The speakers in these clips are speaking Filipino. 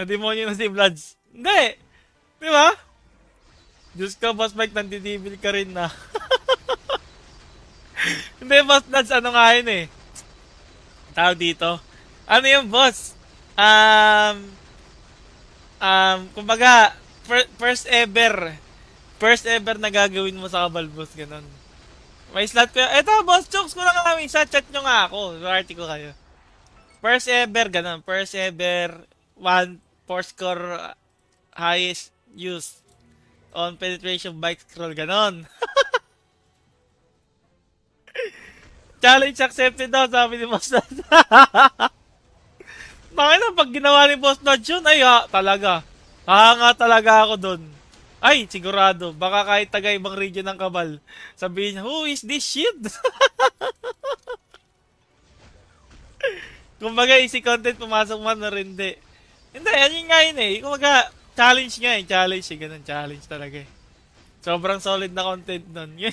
Demonyo na si Vlads. Hindi! Di ba? Diyos ko, Boss Mike, nandidibil ka rin na. Hindi, Boss Vlads, ano nga yun eh. Tawag dito. Ano yung boss? Um, kumbaga, first ever na gagawin mo sa Kabal, boss, ganun. May slot ko. Eto, boss, chokes ko lang kami. Sa chat nyo nga ako. Party ko kayo. First ever, ganun. First ever, one, four score highest use on penetration bike scroll, ganun. Challenge accepted daw, sabi ni Boss Dodge. Bakit na, pag ginawa ni Boss Dodge yun, ay ha, talaga. Hanga talaga ako dun. Ay, sigurado. Baka kahit taga ibang region ng Kabal, sabihin niya, who is this shit? Kumbaga, easy content pumasok man na rin, hindi. Hindi, yan yun nga yun eh. Kumbaga, challenge nga eh. Challenge eh. Ganun, challenge talaga eh. Sobrang solid na content nun. Yun.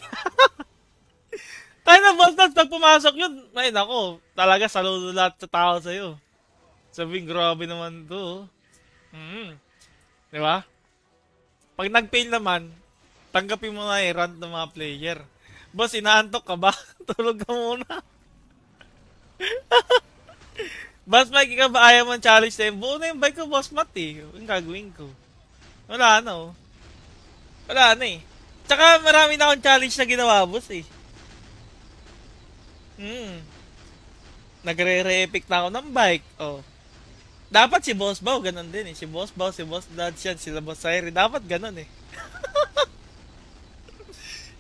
Tayo na, Boss Dodge, pag pumasok yun, ay nako, talaga saludo lahat sa tao sa'yo. Sabihin, grabe naman to. Di ba? Pag nag-fail naman, tanggapin mo na i-rant ng mga player. Boss, inaantok ka ba? Tulog ka muna. Boss Mike, ikaw ba ayaw mong challenge na yun? Buo na yung bike ko, Boss Matt eh. Yung gagawin ko. Wala na oh. Wala na eh. Tsaka marami na akong challenge na ginawa, boss eh. Nagre-re-epic na ako ng bike. Oh. Dapat si Boss Bao, ganun din eh. Si Boss Bao, si Boss Dodge yan, sila Boss Sairi. Dapat ganun eh.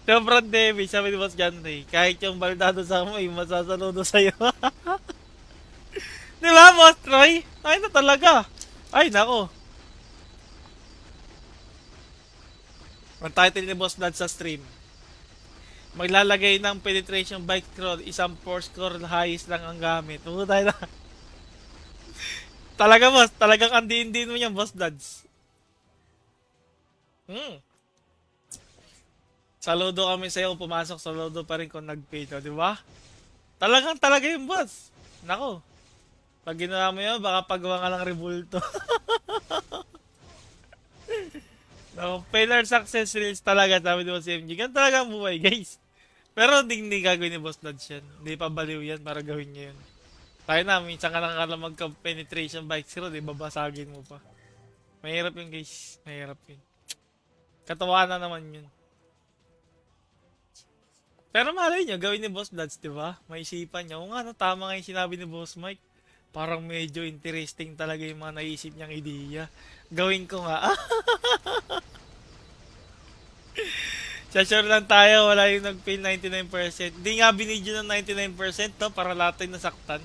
Sobrang damage, sabi ni Boss John Ray. Kahit yung baldado sa mo, ay masasaludo sa'yo. Di ba, Boss Troy? Ay na talaga. Ay, nako. Ang title ni Boss Dodge sa stream. Maglalagay ng penetration bike scroll, isang 4 score highest lang ang gamit. Tayo na. Talaga, boss. Talagang andiin-din mo yan, Boss Dodge. Saludo kami sa'yo kung pumasok. Saludo pa rin kung nag-pay to, di ba? Talagang talaga yung boss. Nako. Pag ginawa mo yun, baka pagawa ka lang rebulto. No, failure success reels talaga, sabi ni Boss MG. Ganun talaga ang buhay, guys. Pero hindi gagawin ni Boss Dodge yan. Hindi pa baliw yan para gawin niya yun. Tayo na, minsan ka lang akala magka-penetration bike zero, di babasagin mo pa. Mahirap yun, guys. Mahirap yun. Katawaan na naman yun. Pero malay nyo, gawin ni Boss Dodge, di ba? May isipan niya. O nga, no, tama nga yung sinabi ni Boss Mike. Parang medyo interesting talaga yung mga naisip niyang ideya. Gawin ko nga. Sa sure lang tayo, wala yung nag-fail 99%. Hindi nga binidyo ng 99%, no? Para lahat tayo nasaktan.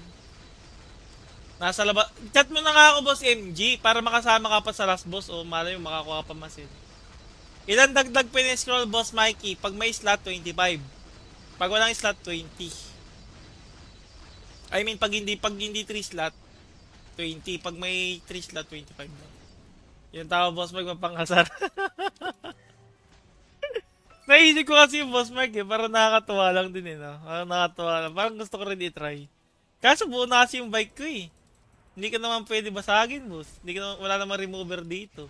Nasa labas. Chat mo na nga ako, Boss MG, para makasama ka pa sa last boss o malay mo makakuha pa masin. Ilan dagdag pin-scroll, Boss Mikey? Pag may slot, 25. Pag walang slot, 20. I mean, pag hindi 3 slot, 20. Pag may 3 slot, 25 na. Yung tao, Boss Mike, mapanghasar. Naisip ko kasi yung Boss Mike eh, parang nakakatuwa lang din eh, no? Parang nakakatuwa lang. Parang gusto ko rin i-try. Kaso buo na kasi yung bike ko eh. Hindi ka naman pwede basagin, boss. Hindi ka naman, wala namang remover dito.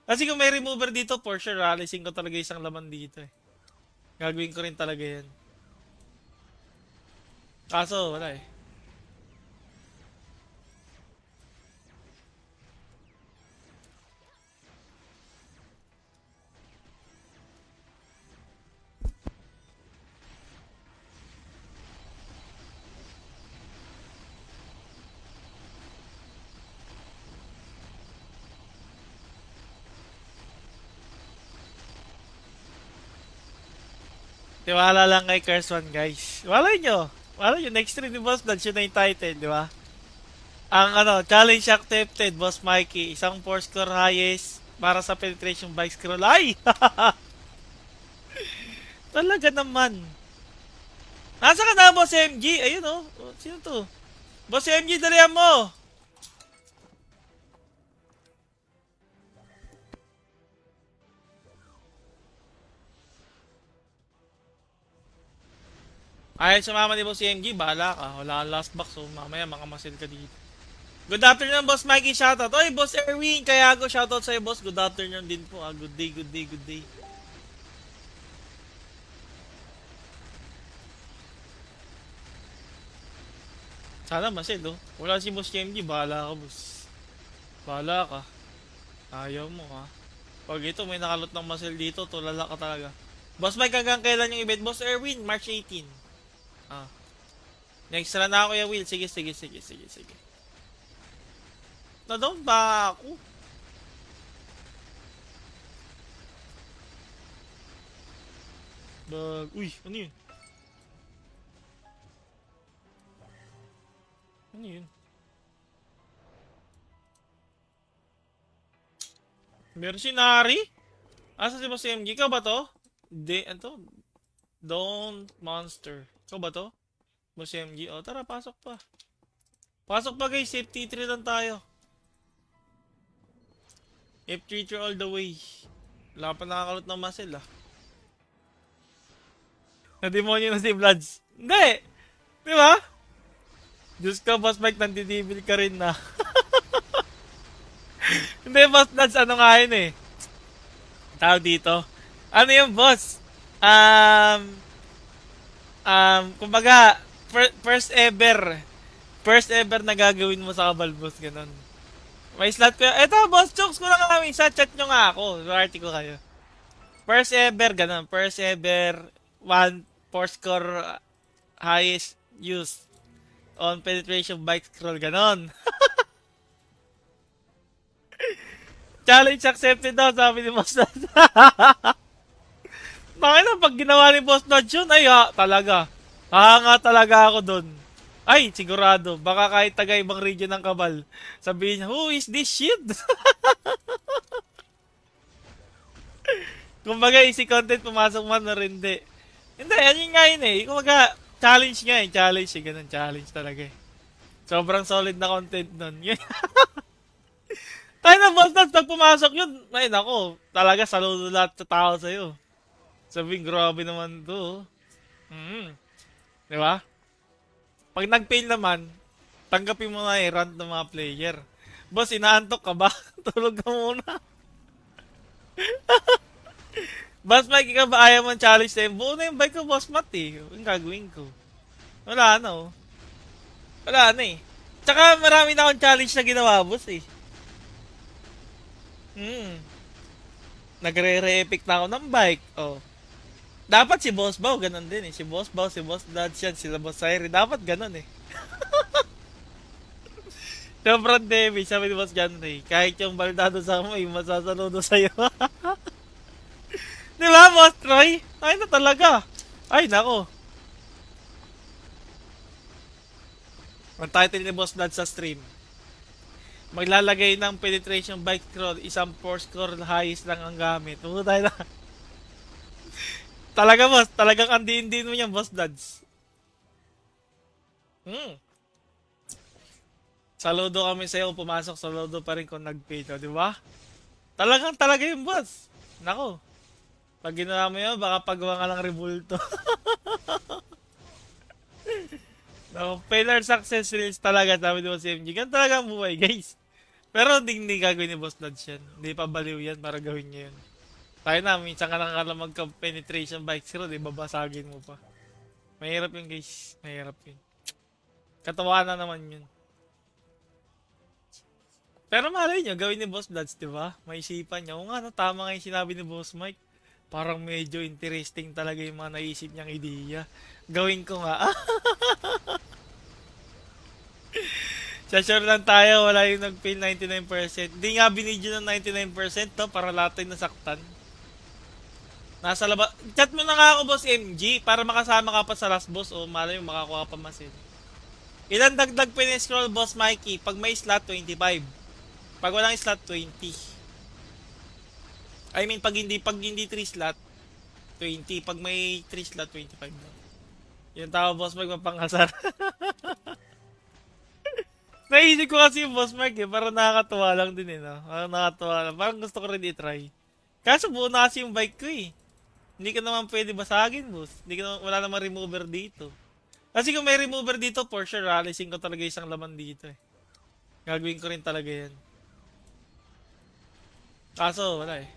Kasi kung may remover dito, for sure, alisin ko talaga isang laman dito eh. Gagawin ko rin talaga yan. Kaso, wala eh. Tiwala lang kay Curse One, guys. Walay nyo. Walay nyo. Next stream ni Boss Dodge, yun na yung title, di ba? Ang challenge accepted, Boss Mikey. Isang 4 score highest para sa penetration bike scroll. Ay! Talaga naman. Nasa ka na, Boss MG? Ayun oh. Sino to? Boss MG, dalihan mo! Ay, sumama ni Boss MG, bahala ka. Wala kang last box, so mamaya makamasil ka dito. Good afternoon, Boss Mikey. Shoutout. Oy, Boss Erwin. Kaya ako shoutout sa'yo, Boss. Good afternoon din po. Good day, good day, good day. Sana masid, oh. Wala si Boss KMG. Bahala ka, Boss. Bahala ka. Ayaw mo, ha. Pag ito, may nakalot ng muscle dito, tulala ka talaga. Boss Mike, hanggang kailan yung event? Boss Erwin, March 18. Ah. Next run na ako, Kuya Will. Sige, sige, sige, sige, sige. Na-down ba ako? Uy, ano yun? Ano yun? Mercenary? Asa si Boss MG? Ikaw ba to? Ano? Don't Monster. Ikaw ba to? Boss MG? O, tara, pasok pa. Pasok pa guys, safety 3 lang tayo. F3 all the way. Wala pa nakakalot ng muscle ah. Na-demonyo na si Bloods. Hindi! Di ba? Diyos ka, Boss Mike, nandidibil ka rin na. Hindi, Boss Bloods, ano nga yun eh. Tawag dito. Ano yung boss? Kumbaga, first ever. First ever na gagawin mo sa Kabal, boss, ganun. May slot ko. Eto, boss, jokes ko lang kami. Sa chat nyo nga ako. Party ko kayo. First ever, ganun. First ever, 4 score highest used on penetration bike scroll, ganun. Challenge accepted daw, sabi ni Boss Dad. Bakit na pag ginawa ni Boss Dad yun, ay ha, talaga. Hanga talaga ako dun. Ay, sigurado. Baka kahit taga ibang region ng Kabal, sabihin niya, who is this shit? Kumbaga, easy content, pumasok man na rin, hindi. Hindi, yan yung nga yun eh. Kumbaga, challenge nga eh. Challenge eh. Ganun, challenge talaga eh. Sobrang solid na content nun. Tayo na, Boss Dad, pag pumasok yun, ay nako, talaga saludo lahat sa tao sa'yo. Sabihin, grabe naman to. Di ba? Pag nag-fail naman, tanggapin mo na rant ng mga player. Boss, inaantok ka ba? Tulog ka muna. Boss Mike, ikaw ba ayaw mong challenge na yun? Buo na yung bike ko, Boss Matt eh. Yung gagawin ko. Wala na oh. Wala na eh. Tsaka marami na akong challenge na ginawa, boss eh. Nagre-re-epic na ako ng bike. Oh. Dapat si Boss Bao, ganun din eh. Si Boss Bao, si Boss Dodge yan, sila Boss Sairi. Dapat ganun eh. Sobrang damage, sabi ni Boss John Ray. Kahit yung baldado sa mo, yung masasaludo sa'yo. Di ba, Boss Troy? Ay na talaga. Ay, nako. Ang title ni Boss Dodge sa stream. Maglalagay ng penetration bike scroll, isang 4 score highest lang ang gamit. Tayo na. Talaga, boss. Talagang andiin-din mo yan, Boss Dads. Saludo kami sa'yo kung pumasok. Saludo pa rin kung nag-pay. Di ba? Talaga yung boss. Nako. Pag ginawa mo yun, baka pagawa nga lang rebulto. No, failure success rates talaga, sabi ni Boss MG. Ganun talaga ang buhay, guys. Pero hindi gagawin ni Boss Dads yan. Hindi pa baliw yan para gawin niya yun. Tayo na, minsan ka lang magka-penetration bike scroll, babasagin mo pa. Mahirap yun, guys. Mahirap yun. Katawa na naman yun. Pero malay nyo, gawin ni Boss Dads, di ba? May isipan niya. O nga, no, tama nga yung sinabi ni Boss Mike. Parang medyo interesting talaga yung mga naisip niyang ideya. Gawin ko nga. Sa sure lang tayo, wala yung nag-fail 99%. Hindi nga binidyo ng 99% to para lahat tayo nasaktan. Nasa labas. Chat mo na nga ako, Boss MG, para makasama ka pa sa last boss o malay mo makakuha pa masin. Ilan dagdag pin-scroll, Boss Mikey? Pag may slot, 25. Pag walang slot, 20. I mean, pag hindi 3 slot, 20. Pag may 3 slot, 25 na. Yung tao, Boss Mike, mapangasar. Naisip ko kasi yung Boss Mike eh, parang nakakatuwa lang din eh, no? Parang nakakatuwa lang. Parang gusto ko rin i-try. Kaso buo na kasi yung bike ko eh. Hindi ka naman pwede basagin, boss. Wala namang remover dito. Kasi kung may remover dito, for sure, rallying ko talaga isang laman dito eh. Gagawin ko rin talaga yan. Kaso, wala eh.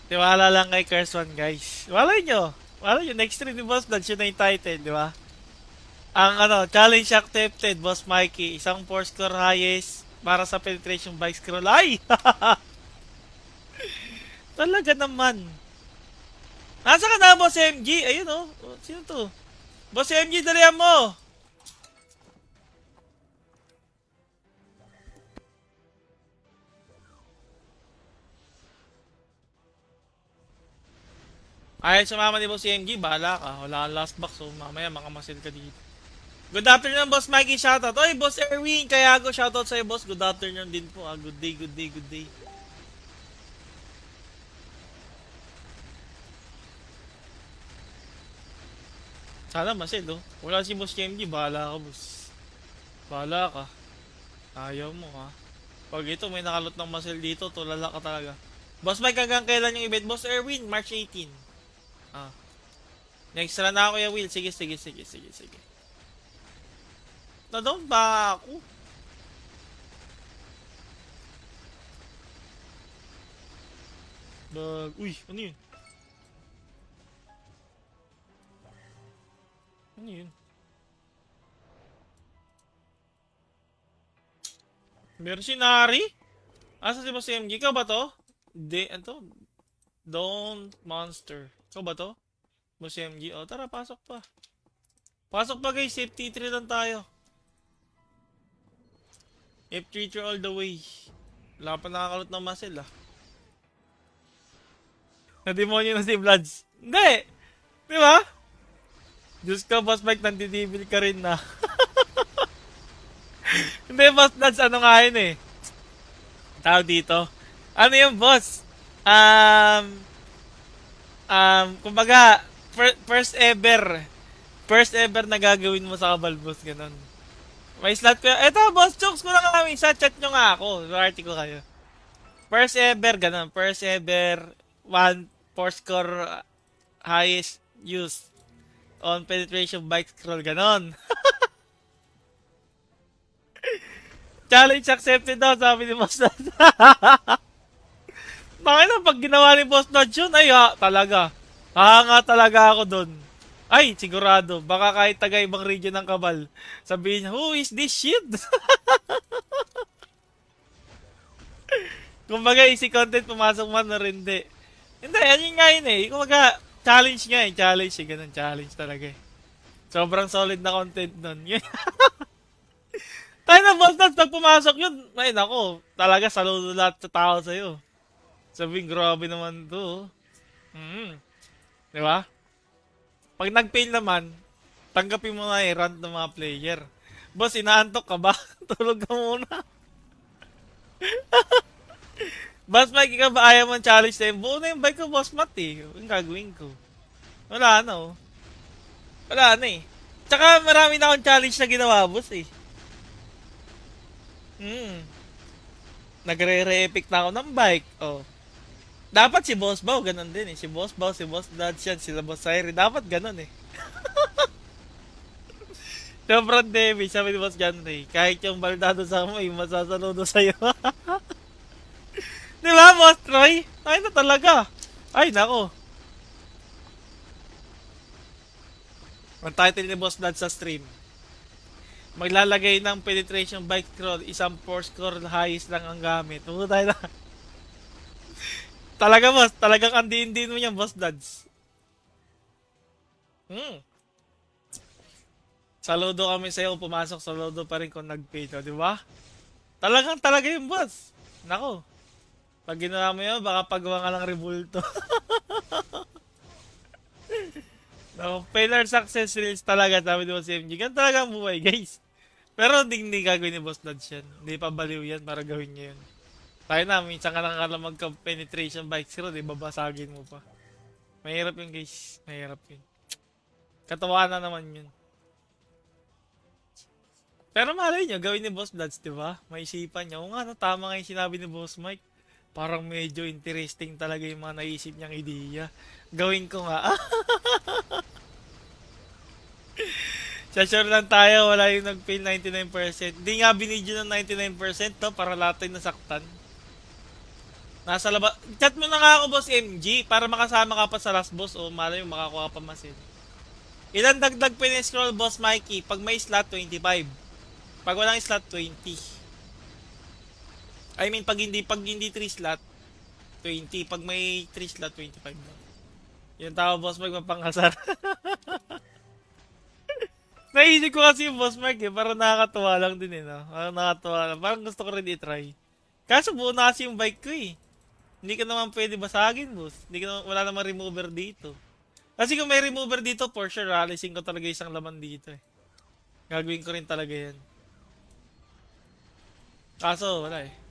Tiwala lang kay Curse One, guys. Walay nyo. Walay nyo. Next stream ni Boss Dodge, yun na yung title, di ba? Ang challenge accepted, Boss Mikey. Isang 4 score highest para sa penetration bike scroll. Ay! Talaga naman. Nasa ka na, Boss MG? Ayun oh. Sino to? Boss MG, dalihan mo! Ayaw sumama ni Boss MG, bahala ka. Wala kang last box, so mamaya makamasil ka dito. Good afternoon, Boss Mikey. Shoutout. Oy, Boss Erwin. Kaya ako shoutout sa'yo, Boss. Good afternoon din po. Good day, good day, good day. Sana masil, oh. Wala si Boss MG. Bahala ka, Boss. Bahala ka. Ayaw mo, ha. Pag ito, may nakalot ng masil dito, tulala ka talaga. Boss Mike, hanggang kailan yung event? Boss Erwin, March 18. Ah. Next na ako, ya Will. Sige. Na-down ba ako? Uy, ano yun? Ano yun? Mercenary? Asa si Boss MG? Ikaw ba to? Ano? Don't Monster. Ikaw ba to? Boss MG? O, tara, pasok pa. Pasok pa guys, safety 3 lang tayo. F3 all the way. Wala pa nakakalot ng muscle ah. Na-demonyo na si Vlads. Hindi! Di ba? Diyos ka, Boss Mike, nandidibil ka rin na. Hindi, Boss Vlads, ano nga yun eh. Tawag dito. Ano yung boss? Kumbaga, first ever na gagawin mo sa Kabal, boss, ganun. May slot ko. Eto, boss, chokes ko lang kami. Sa chat nyo nga ako. Party ko kayo. First ever, ganun. First ever, 4 score highest used on penetration bike scroll, ganun. Challenge accepted daw, sabi ni Boss Dodge. Bakit na pag ginawa ni Boss Dodge yun, ay talaga. Hanga talaga ako dun. Ay, sigurado. Baka kahit taga ibang region ng Kabal, sabihin niya, who is this shit? Kumbaga, easy content, pumasok man na rin, hindi. Hindi, yan nga yun eh. Kumbaga, challenge nga eh. Challenge eh. Ganun, challenge talaga eh. Sobrang solid na content nun. Tayo na, Boss Dodge, pag pumasok yun, ay nako, talaga saludo lahat sa tao sa'yo. Sabihin, grabe naman to. Di ba? Pag nag-fail naman, tanggapin mo na rant ng mga player. Boss, inaantok ka ba? Tulog ka muna. Boss Mike, ikaw ba ayaw mong challenge na yun? Buo na yung bike ko, Boss Matt eh. Yung gagawin ko. Wala na oh. Wala na eh. Tsaka marami na akong challenge na ginawa, boss eh. Nagre-re-epic na ako ng bike. Oh. Dapat si Boss Bao, ganun din eh. Si Boss Bao, si Boss Dodge yan, sila Boss Syrie. Dapat ganun eh. Sobrang damage, sabi ni Boss John Ray. Kahit yung baldado sa may masasaludo sa'yo. Di ba, Boss Troy? Ay na talaga. Ay, nako. Ang title ni Boss Dodge sa stream. Maglalagay ng penetration bike scroll, isang 4 score highest lang ang gamit. Tumo tayo na. Talaga, boss. Talagang andiin-din mo yan, Boss Dodge. Saludo kami sa'yo kung pumasok. Saludo pa rin kung nag-pay to, di ba? Talagang talaga yung boss. Nako. Pag ginawa mo yun, baka pagawa ka ng rebulto. No, failure success reels talaga, sabi ni Boss MG. Ganun talaga ang buhay, guys. Pero hindi gagawin ni Boss Dodge yan. Hindi pa baliw yan para gawin niya yun. Tayo na, minsan ka lang kala magka-penetration bike zero, di babasagin mo pa. Mahirap yun guys, mahirap yun. Katawaan na naman yun. Pero malay nyo, gawin ni Boss Bloods, di ba? May isipan niya. O nga, no, tama nga yung sinabi ni Boss Mike. Parang medyo interesting talaga yung mga naisip niyang ideya. Gawin ko nga. Sa sure lang tayo, wala yung nag-fail 99%. Hindi nga binidyo ng 99% to para lahat tayo nasaktan. Nasa labas. Chat mo na nga ako, Boss MG, para makasama ka pa sa last boss o malay yung makakuha pa masin. Ilan dagdag pin-scroll, Boss Mikey? Pag may slot, 25. Pag walang slot, 20. I mean, pag hindi 3 slot, 20. Pag may 3 slot, 25 na. Yung tao, Boss Mike, mapangasar. Naisip ko kasi yung Boss Mike eh, parang nakakatuwa lang din eh, no? Parang nakakatuwa lang. Parang gusto ko rin i-try. Kaso buo na kasi yung bike ko eh. Hindi ka naman pwede basagin, boss. Hindi ka naman, wala naman remover dito. Kasi kung may remover dito, for sure, alisin ko talaga isang laman dito eh. Gagawin ko rin talaga yan. Kaso, wala eh.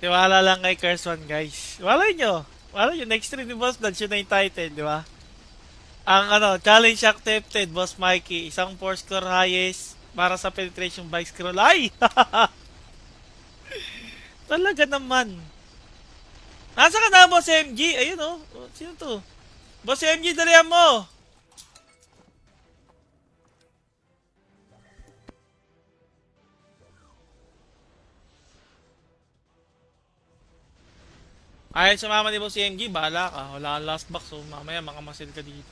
Tiwala lang kay Curse One, guys. Walay nyo. Walay nyo. Next stream ni Boss Dodge, yun na yung title, di ba? Ang challenge accepted, Boss Mikey. Isang 4 score highest para sa penetration bike scroll. Ay! Talaga naman. Nasa ka na, Boss MG? Ayun oh. Sino to? Boss MG, dalihan mo! Ayaw sumama ni Boss MG, bahala ka. Wala kang last box, so mamaya makamasil ka dito.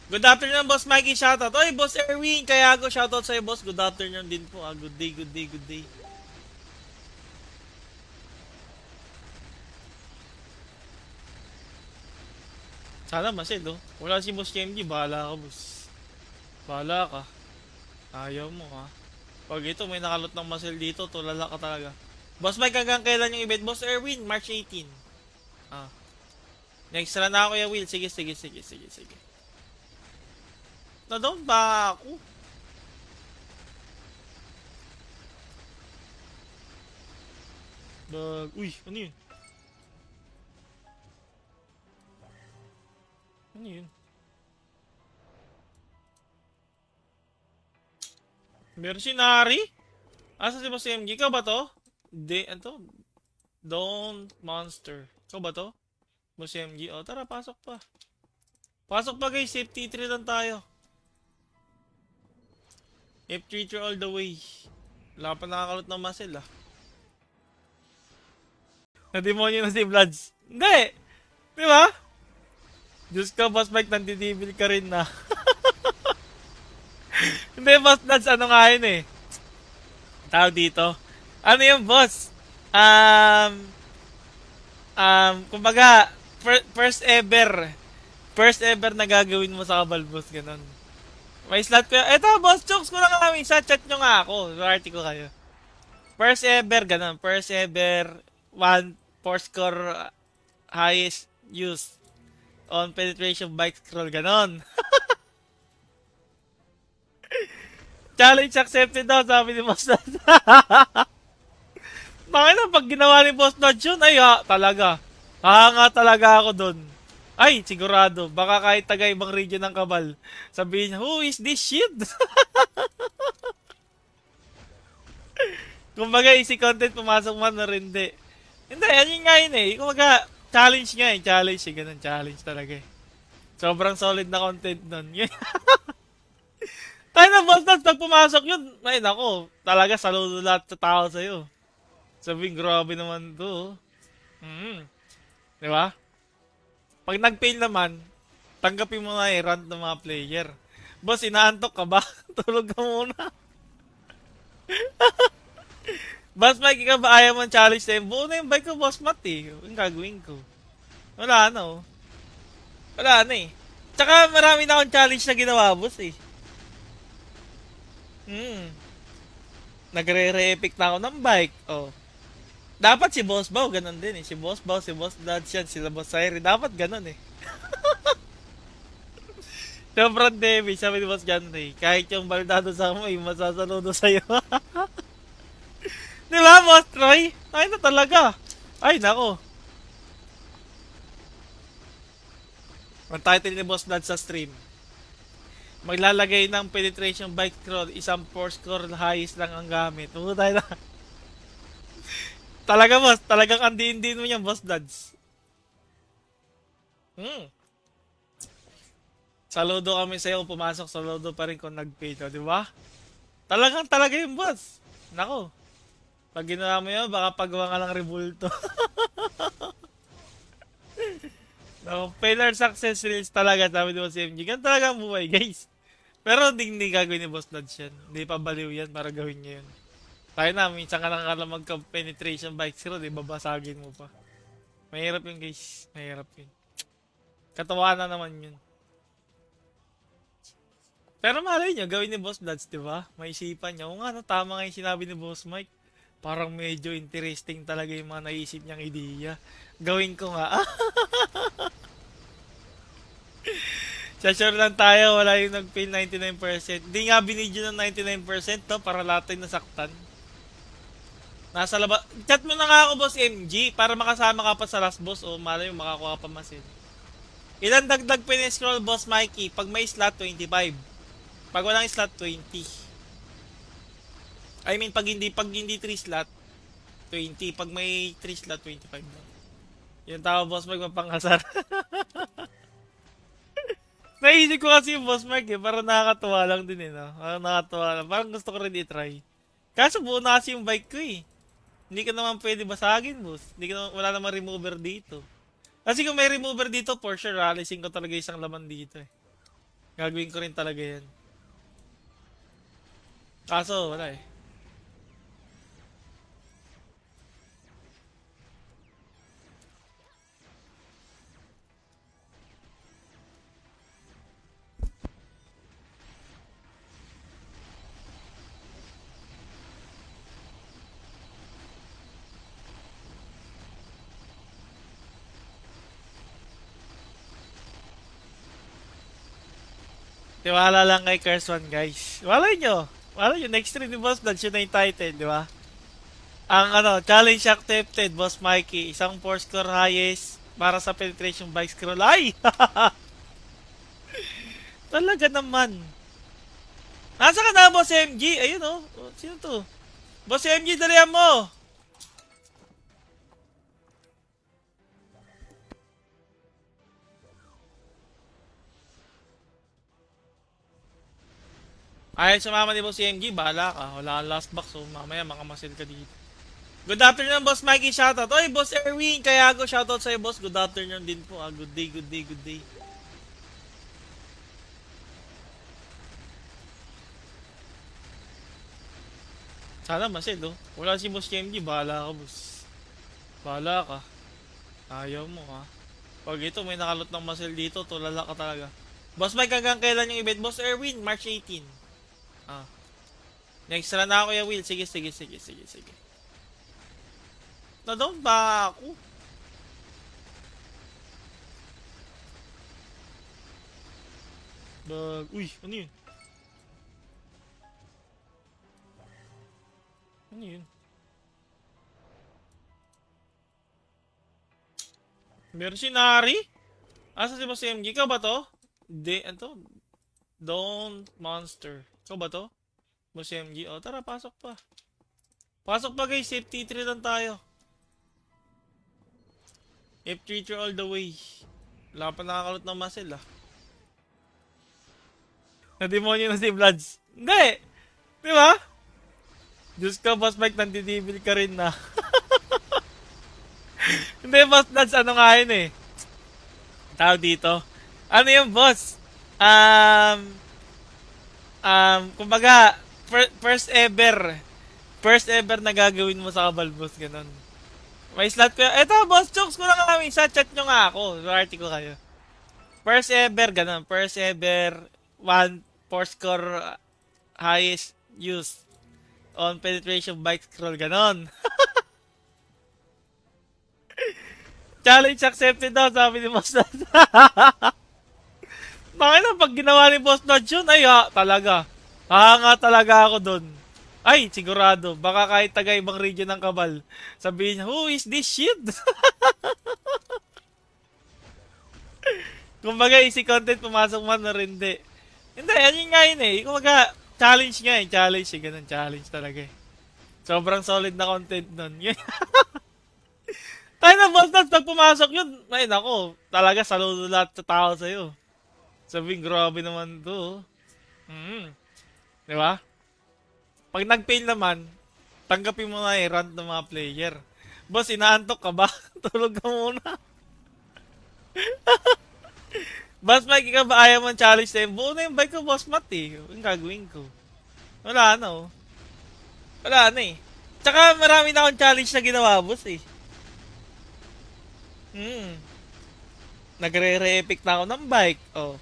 Good afternoon, Boss Mikey. Shoutout. Oy, Boss Erwin. Kaya ako shoutout sa'yo, Boss. Good afternoon din po. Good day, good day, good day. Sana masil, oh. Wala si Boss MG. Bahala ka, Boss. Bahala ka. Ayaw mo, ha. Pag ito, may nakalot ng masil dito, tulala ka talaga. Boss Mike, hanggang kailan yung event? Boss Erwin, March 18. Ah. Next na na ako yung Will. Sige. Na-down ba ako? Uy, ano yun? Ano yun? Mercenary? Asa si Boss MG? Ikaw ba to? Ano? Don't Monster. Ikaw ba to? Boss MG? O, tara, pasok pa. Pasok pa guys, safety 3 lang tayo. F3 all the way. Wala pa nakakalot ng muscle ah. Na-demonyo na si Bloods. Hindi! Di ba? Diyos ka, Boss Mike, nandidibil ka rin na. Hindi, Boss Bloods, ano nga yun eh. Tawag dito. Ano yung boss? Kumbaga, first ever na gagawin mo sa Kabal, boss, ganun. May slot ko. Eto, boss, chokes ko lang kami. Sa chat nyo nga ako. Party ko kayo. First ever, ganun. First ever, 4 score highest used on penetration bike scroll, ganun. Challenge accepted daw, sabi ni Boss Dodge. Bakit na, pag ginawa ni Boss Dodge yun, ay talaga. Hanga talaga ako dun. Ay, sigurado. Baka kahit taga ibang region ng Kabal, sabihin niya, who is this shit? Kumbaga, easy content, pumasok man na rin, hindi. Hindi, yan nga yun eh. Kumbaga, challenge nga eh. Challenge eh. Ganun, challenge talaga eh. Sobrang solid na content nun. Tayo na, Boss Dodge, pag pumasok yun, ay nako, talaga saludo lahat sa tao sa'yo. Sabihin, grabe naman to. Di ba? Pag nag-fail naman, tanggapin mo na rant ng mga player. Boss, inaantok ka ba? Tulog ka muna. Boss Mike, ikaw ba ayaw mong challenge na yun? Buo na yung bike ko, Boss Matt eh. Yung gagawin ko. Wala na oh. Wala na eh. Tsaka marami na akong challenge na ginawa, boss eh. Hmm. Nagre-re-epic na ako ng bike. Oh. Dapat si Boss Bao, ganun din eh. Si Boss Bao, si Boss Dodge yan, sila Boss Sairi. Dapat ganun eh. Sobrang demi, sabi ni Boss John Ray. Kahit yung baldado sa mo, yung masasaludo sa'yo. Di ba, Boss Troy? Ay na talaga. Ay, nako. Ang title ni Boss Dad sa stream. Maglalagay ng penetration bike scroll, isang 4 score highest lang ang gamit. Tayo na. Talaga, boss. Talagang andiin-din mo yan, Boss Dads. Hmm. Saludo kami sa'yo kung pumasok. Saludo pa rin kung nag-pay to, di ba? Talaga yung boss. Nako. Pag ginawa mo yun, baka pagawa ka lang rebulto. No, failure success reels talaga, sabi ni Boss MG. Ganun talaga ang buhay, guys. Pero hindi gagawin ni Boss Dads yan. Hindi pa baliw yan para gawin niya yun. Tayo na, minsan ka lang akala magka-penetration bike zero, di babasagin mo pa. Mahirap yun, guys. Mahirap yun. Katawa na naman yun. Pero malay nyo, gawin ni Boss Dads, di ba? May isipan niya. O nga, no, tama nga yung sinabi ni Boss Mike. Parang medyo interesting talaga yung mga naisip niyang ideya. Gawin ko nga. Sa sure lang tayo, wala yung nag-fail 99%. Hindi nga binidyo ng 99%, no? Para lahat tayo nasaktan. Nasa labas. Chat mo na nga ako, Boss MG, para makasama ka pa sa last boss o malay mo makakuha pa masin. Ilan dagdag pin-scroll, Boss Mikey? Pag may slot, 25. Pag walang slot, 20. I mean, pag hindi 3 slot, 20. Pag may 3 slot, 25 na. Yung tao, Boss Mike, mapanghasar. Naisip ko kasi yung Boss Mike eh, parang nakakatuwa lang din eh, no? Parang nakakatuwa lang. Parang gusto ko rin i-try. Kaso buo na kasi yung bike ko eh. Hindi ka naman pwede basagin, boss. Hindi ka naman, wala namang remover dito. Kasi kung may remover dito, for sure, alisin ko talaga isang laman dito eh. Gagawin ko rin talaga yan. Kaso, wala eh. Tiwala lang kay Curse One, guys. Walay nyo. Walay nyo. Next stream ni Boss Dad, yun na yung title, di ba? Ang challenge accepted, Boss Mikey. Isang 4 score highest para sa penetration bike scroll. Ay! Talaga naman. Nasa ka na, Boss MG? Ayun oh. Sino to? Boss MG, dalihan mo! Ay, sumama ni Boss MG, bahala ka. Wala kang last box, so mamaya makamasil ka dito. Good afternoon, Boss Mikey, shoutout. Oy, Boss Erwin, kaya ako shoutout sa'yo, boss. Good afternoon din po. Good day, good day, good day. Sana masil, oh. Wala si Boss MG, bahala ka, boss. Bahala ka. Ayaw mo, ha. Pag ito, may nakalot ng masil dito, tulala ka talaga. Boss Mike, hanggang kailan yung event? Boss Erwin, March 18. Ah. Next run na ako, Kuya Will. Sige. Na-down ba ako? Uy, ano yun? Ano yun? Mercenary? Asa si Boss MG? Ikaw ba to? Ano? Don't Monster. Ikaw ba to? Boss MG? O, tara, pasok pa. Pasok pa, guys. Safety 3 lang tayo. F3 all the way. Wala pa nakakalot ng muscle, ah. Na-demonyo na si Vlads. Hindi! Di ba? Diyos ka, Boss Mike, nandidibil ka rin na. Hindi, Boss Vlads, ano nga yun eh. Tawag dito. Ano yung boss? Kumbaga, first ever na gagawin mo sa Kabal, boss, ganun. May slot ko. Eto, boss, jokes ko lang kami. Sa chat nyo nga ako. Swerte ko kayo. First ever, ganun. First ever, one four score highest used on penetration bike scroll, ganon. Challenge accepted daw, sabi ni Boss Dad. Bakit na pag ginawa ni Boss Dad yun, ay ha, talaga. Hanga talaga ako dun. Ay, sigurado. Baka kahit taga ibang region ng Kabal, sabihin niya, who is this shit? Kumbaga, easy content, pumasok man na rin, hindi. Hindi, yan yung nga yun eh. Kumbaga, challenge nga eh. Challenge eh. Ganun, challenge talaga eh. Sobrang solid na content nun. Tayo na, Boss Dad, pag pumasok yun, ay nako, talaga saludo lahat sa tao sa'yo. Sabihin, grabe naman to. Di ba? Pag nag-fail naman, tanggapin mo na rant ng mga player. Boss, inaantok ka ba? Tulog ka muna. Boss Mike, ikaw ba ayaw mong challenge na yun? Buo na yung bike ko, Boss Matt eh. Yung gagawin ko. Wala na oh. Wala na eh. Tsaka marami na akong challenge na ginawa, boss eh. Nagre-re-epic na ako ng bike. Oh.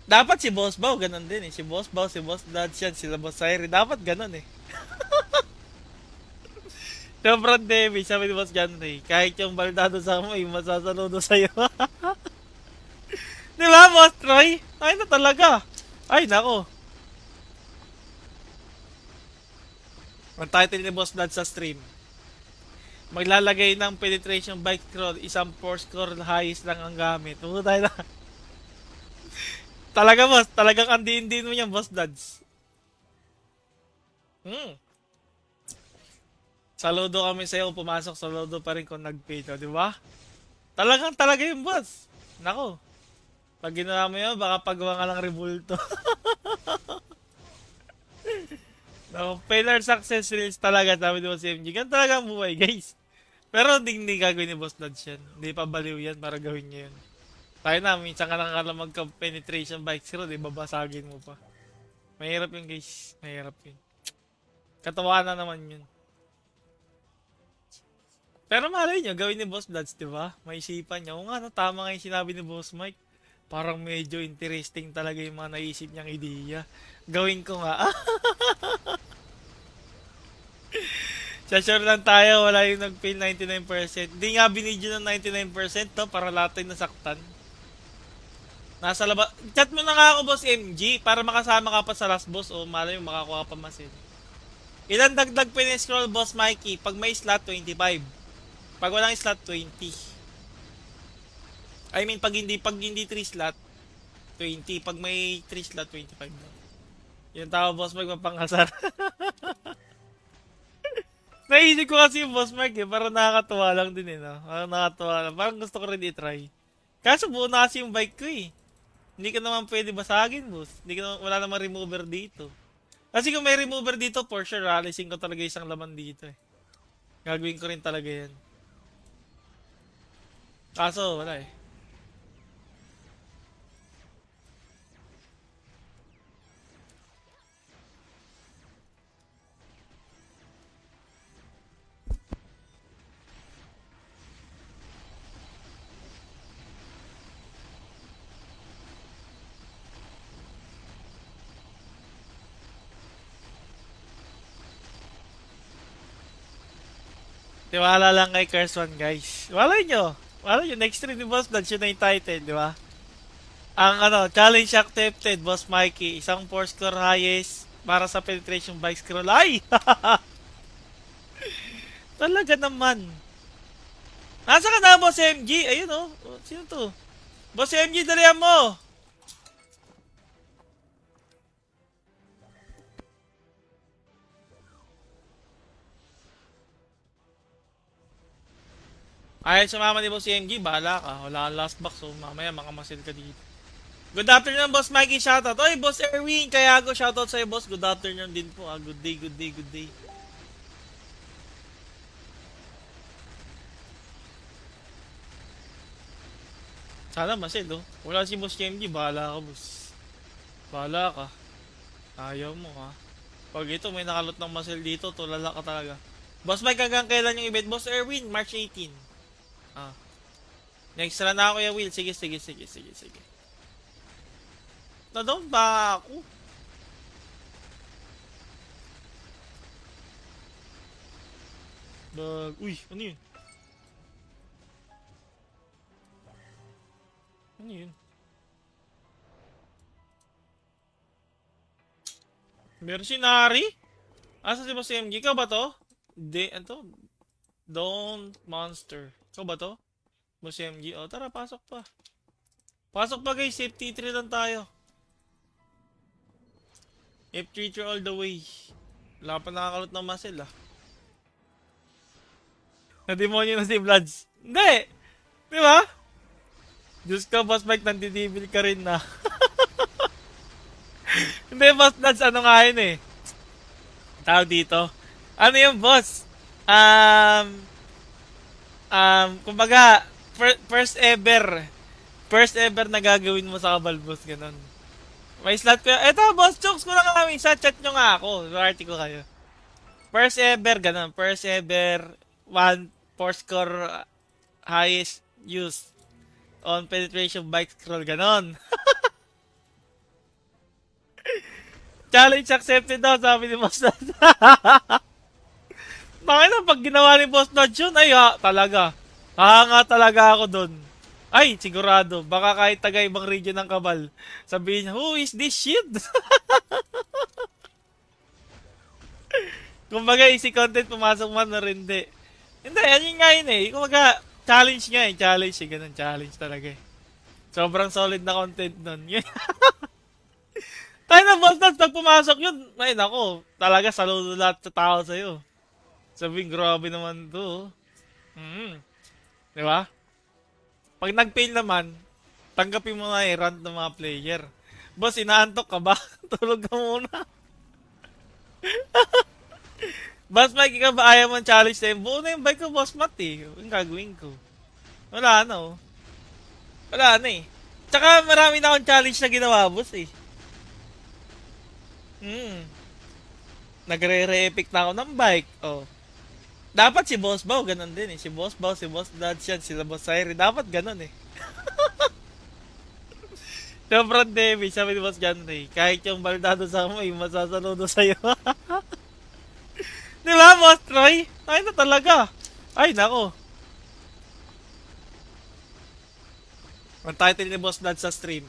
Dapat si Boss Bao, ganun din eh. Si Boss Bao, si Boss Dodge yan, sila Boss Sairi. Dapat ganun eh. Sobrang damage, sabi ni Boss John Ray. Kahit yung baldado sa may masasaludo sa'yo. Di ba, Boss Troy? Ay na talaga. Ay, nako. Ang title ni Boss Dad sa stream. Maglalagay ng penetration bike scroll, isang 4 score highest lang ang gamit. Tayo na. Talaga, boss. Talagang andiin-din mo yan, Boss Dads. Saludo kami sa'yo kung pumasok. Saludo pa rin kung nag-pay. Di ba? Talaga yung boss. Nako. Pag ginawa mo yun, baka pagawa ka lang rebulto. No, failure success rates talaga, sabi ni Boss MG. Ganun talaga ang buhay, guys. Pero hindi gagawin ni Boss Dads yan. Hindi pa baliw yan para gawin niya yun. Tayo na, minsan ka lang magka-penetration bike scroll, di babasagin mo pa. Mahirap yun, guys. Mahirap yun. Katawanan na naman yun. Pero malay nyo, gawin ni Boss Dads, di ba? May isipan niya. O nga, no, tama nga yung sinabi ni Boss Mike. Parang medyo interesting talaga yung mga naisip niyang ideya. Gawin ko nga. Sa sure lang tayo, wala yung nag-fail 99%. Hindi nga binidyo ng 99% to para lahat tayo nasaktan. Nasa labas. Chat mo na nga ako, Boss MG, para makasama ka pa sa last boss o malay mo makakuha pa masin. Ilan dagdag pin-scroll, Boss Mikey? Pag may slot, 25. Pag walang slot, 20. I mean, pag hindi 3 slot, 20. Pag may 3 slot, 25 na. Yung tao, Boss Mike, mapanghasar. Naisip ko kasi yung Boss Mike eh, parang nakakatuwa lang din eh, no? Parang nakakatuwa lang. Parang gusto ko rin i-try. Kaso buo na kasi yung bike ko eh. Hindi ka naman pwede basagin, boss. Wala namang remover dito. Kasi kung may remover dito, for sure, alisin ko talaga isang laman dito eh. Gagawin ko rin talaga yan. Kaso, wala eh. Tiwala lang kay Curse 1, guys. Walay nyo. Next stream ni Boss Dodge, yun na yung title, di ba? Ang challenge accepted, Boss Mikey. Isang 4 score highest para sa penetration bike scroll. Ay! Talaga naman. Nasa ka na, Boss MG? Ayun oh. Sino to? Boss MG, dalihan mo! Ayaw sumama ni Boss MG, bahala ka. Wala kang last box, so mamaya makamasil ka dito. Good afternoon, Boss Mikey. Shoutout. Oy, Boss Erwin, kaya ako shoutout sa'yo, boss. Good afternoon din po. Good day, good day, good day. Sana masil, oh. Wala si Boss MG, bahala ka, boss. Bahala ka. Ayaw mo, ha. Pag ito, may nakalot ng masil dito, tulala ka talaga. Boss Mike, hanggang kailan yung event? Boss Erwin, March 18. Next na ako, ya Will. Sige. Na down ba ako? Uy, ano yun? Ano yun? Mercenary? Asa si Boss MG? Ikaw ba to? De, ano to? Dawn Monster. Ikaw ba to? Boss MG? O, tara, pasok pa. Pasok pa guys, safety 3 lang tayo. F3 all the way. Wala pa nakakalot ng muscle ah. Na-demonyo na si Vlads. Hindi! Di ba? Diyos ka, Boss Mike, nandidibil ka rin na. Hindi, Boss Vlads, ano nga yun eh. Tawag dito. Ano yung boss? Kumbaga, first ever. First ever na gagawin mo sa Kabal, boss, ganun. May slot ko. Eto, boss, chokes ko lang kami. Sa chat nyo nga ako. Party ko kayo. First ever, ganun. First ever, one, four score, highest use on penetration bike scroll, ganun. Challenge accepted daw, sabi ni Boss Dad. Bakit na pag ginawa ni Boss Dad yun, ay talaga. Hanga talaga ako dun. Ay, sigurado. Baka kahit taga ibang region ng Kabal, sabihin niya, who is this shit? Kumbaga, easy content, pumasok man na rin, hindi. Hindi, yan yung nga yun eh. Kumbaga, challenge nga eh. Challenge eh. Ganun, challenge talaga eh. Sobrang solid na content nun. Tayo na, Boss Dad, pag pumasok yun, ay nako, talaga saludo lahat sa tao sa'yo. Sabihin, grabe naman to. Di ba? Pag nag-fail naman, tanggapin mo na rant ng mga player. Boss, inaantok ka ba? Tulog ka muna. Boss Mike, ikaw ba ayaw mong challenge na yun? Buo na yung bike ko, Boss Matt eh. Yung gagawin ko. Wala na oh. Wala na eh. Tsaka marami na akong challenge na ginawa, boss eh. Nagre-re-epic na ako ng bike. Oh. Dapat si Boss Bao, ganun din eh. Si Boss Bao, si Boss Dad, sila Boss Sairi. Dapat ganun eh. Sobrang damage, sabi ni Boss John Ray. Kahit yung baldado sa mo, masasaludo sa'yo. Di ba, Boss Troy? Ay na talaga. Ay, nako. Ang title ni Boss Dad sa stream.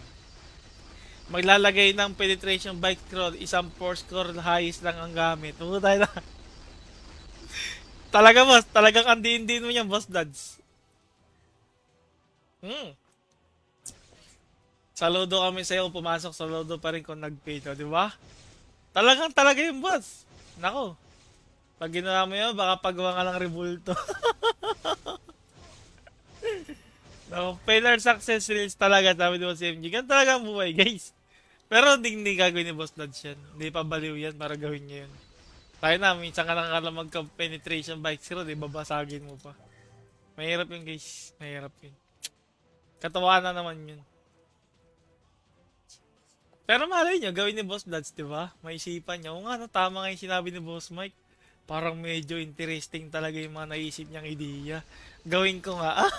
Maglalagay ng penetration bike scroll, isang 4 score highest lang ang gamit. Huwag tayo na. Talaga, boss. Talagang andiin-din mo yan, Boss Dads. Saludo kami sa'yo kung pumasok. Saludo pa rin kung nag-pay to, di ba? Talagang talaga yung boss. Nako. Pag ginawa mo yun, baka pagawa ka ng rebulto. No, failure success reels talaga, sabi ni Boss MG. Ganun talaga ang buhay, guys. Pero hindi gagawin ni Boss Dads yan. Hindi pa baliw yan para gawin niya yun. Tayo na, minsan ka lang kala magka-penetration bike zero, di babasagin mo pa. Mahirap yun, guys. Mahirap yun. Katawaan na naman yun. Pero malay nyo, gawin ni Boss Dads, di ba? May isipan niya. O nga, no, tama nga yung sinabi ni Boss Mike. Parang medyo interesting talaga yung mga naisip niyang ideya. Gawin ko nga.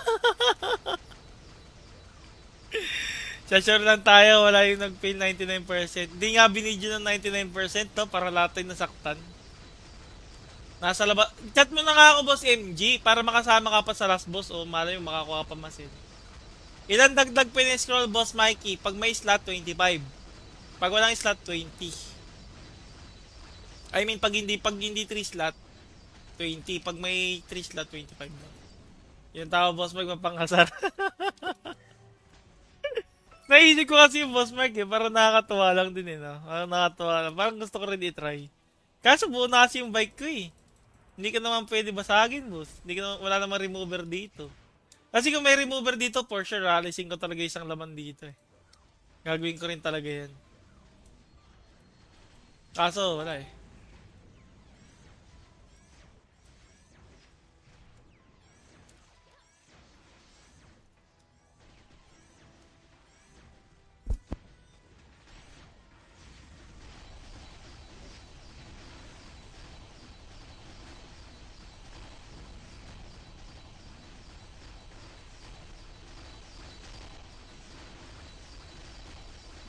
Sa sure lang tayo, wala yung nag-fail 99%. Hindi nga binidyo ng 99% to para lahat tayo nasaktan. Nasa labas. Chat mo na nga ako, Boss MG, para makasama ka pa sa last boss o malay yung makakuha pa masin. Ilan dagdag pin-scroll, Boss Mikey? Pag may slot, 25. Pag walang slot, 20. I mean, pag hindi 3 slot, 20. Pag may 3 slot, 25 na. Yung tao, Boss Mike, mapangasar. Naisip ko kasi yung Boss Mike eh, parang nakakatuwa lang din eh, no? Parang nakakatuwa lang. Parang gusto ko rin i-try. Kaso buo na kasi yung bike ko eh. Hindi ka naman pwede basagin, boss. Wala namang remover dito. Kasi kung may remover dito, for sure, alisin ko talaga isang laman dito eh. Gagawin ko rin talaga yan. Kaso, wala eh.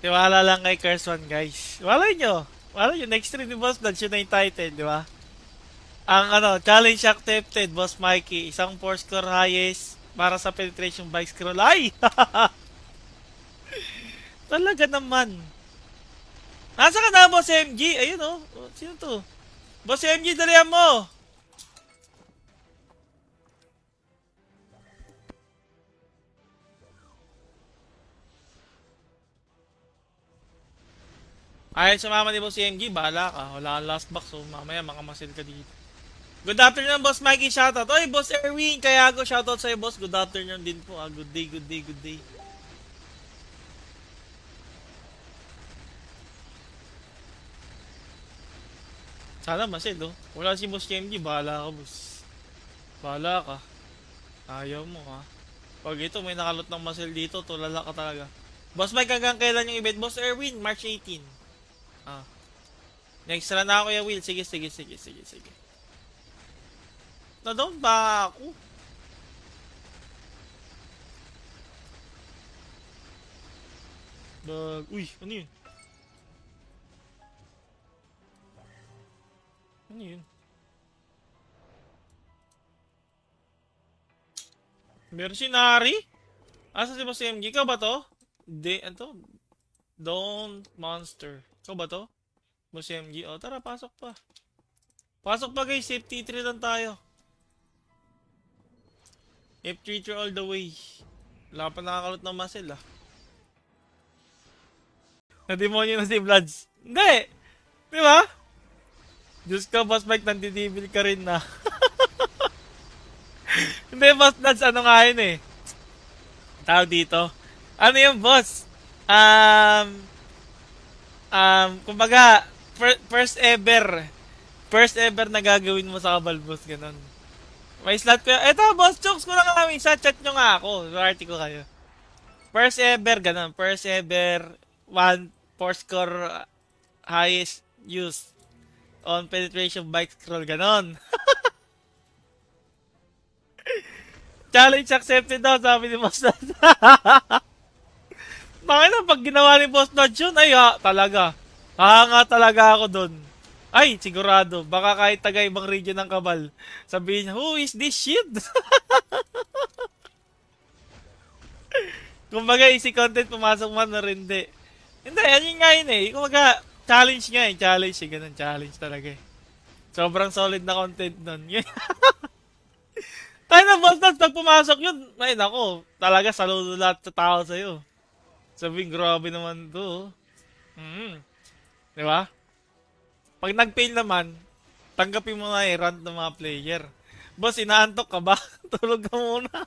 Tiwala lang kay Curse One, guys. Walay nyo. Walay nyo. Next stream ni Boss Dodge, yun na yung title, di ba? Ang challenge accepted, Boss Mikey. Isang 4 score highest para sa penetration bike scroll. Ay! Talaga naman. Nasa ka na, Boss MG? Ayun, oh. Sino to? Boss MG, dalihan mo! Ayaw sumama ni Boss MG, bahala ka. Wala kang last box, so mamaya makamasil ka dito. Good afternoon, Boss Mikey. Shoutout. Oy, Boss Erwin. Kaya ako shoutout sa'yo, Boss. Good afternoon din po. Good day, good day, good day. Sana masil, oh. Wala si Boss MG. Bahala ka, Boss. Bahala ka. Ayaw mo, ha. Pag ito, may nakalot ng masil dito, tulala ka talaga. Boss Mike, hanggang kailan yung event? Boss Erwin, March 18. Ah. Next na ako, Kuya Will. Sige. Na-down ba ako? Uy, ano yun? Ano yun? Mercenary? Asa si Boss MG? Ikaw ba to? Don't Monster. Ikaw ba to? Boss MG? O, tara, pasok pa. Pasok pa guys, safety 3 lang tayo. F3 all the way. Wala pa nakakalot ng muscle ah. Na-demonyo na si Vlads. Hindi! Di ba? Diyos ka, Boss Mike, nandidibil ka rin na. Hindi, Boss Vlads, ano nga yun eh. Tawag dito. Ano yung boss? Kumbaga, first ever na gagawin mo sa Kabal, boss, ganun. May slot ko. Eto, boss, chokes ko lang kami. Sa chat nyo nga ako. Party ko kayo. First ever, ganun. First ever, 4 score highest used on penetration bike scroll, ganun. Challenge accepted daw, sabi ni Boss Dodge. Bakit na, pag ginawa ni Boss Dodge yun, ay talaga. Hanga talaga ako dun. Ay, sigurado. Baka kahit taga ibang region ng Kabal, sabihin niya, who is this shit? Kumbaga, easy content, pumasok man na rin, hindi. Hindi, yan yung nga yun eh. Kumbaga, challenge nga eh. Challenge eh. Ganun, challenge talaga eh. Sobrang solid na content nun. Tayo na, Boss Dodge, pag pumasok yun, ay nako, talaga saludo lahat sa tao sa'yo. Sabihin, grabe naman to. Di ba? Pag nag-fail naman, tanggapin mo na rant ng mga player. Boss, inaantok ka ba? Tulog ka muna.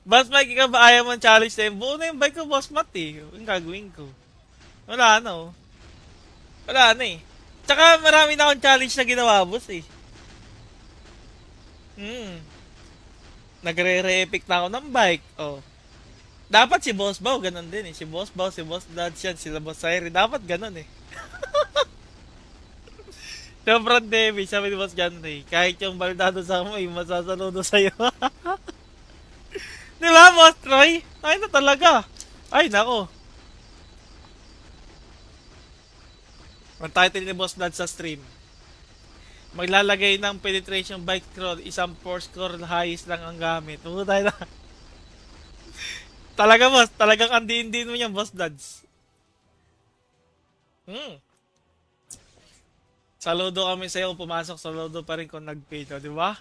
Boss Mike, ikaw ba ayaw mong challenge na yun? Buo na yung bike ko, Boss Matt eh. Yung gagawin ko. Wala na oh. Wala na eh. Tsaka marami na akong challenge na ginawa, boss eh. Nagre-re-epic na ako ng bike. Oh. Dapat si Boss Bao, ganun din eh. Si Boss Bao, si Boss Dodge yan, sila Boss Sairi. Dapat ganun eh. Sobrang demi, sabi ni Boss John Ray. Kahit yung baldado sa mo, ay masasaludo sa'yo. Di ba, Boss Troy? Ay na talaga. Ay, nako. Ang title ni Boss Dodge sa stream. Maglalagay ng penetration bike scroll, isang 4 score highest lang ang gamit. Tayo na. Talaga, boss. Talagang andiin-din mo yan, Boss Dodge. Saludo kami sa'yo kung pumasok. Saludo pa rin kung nag-pay to, di ba?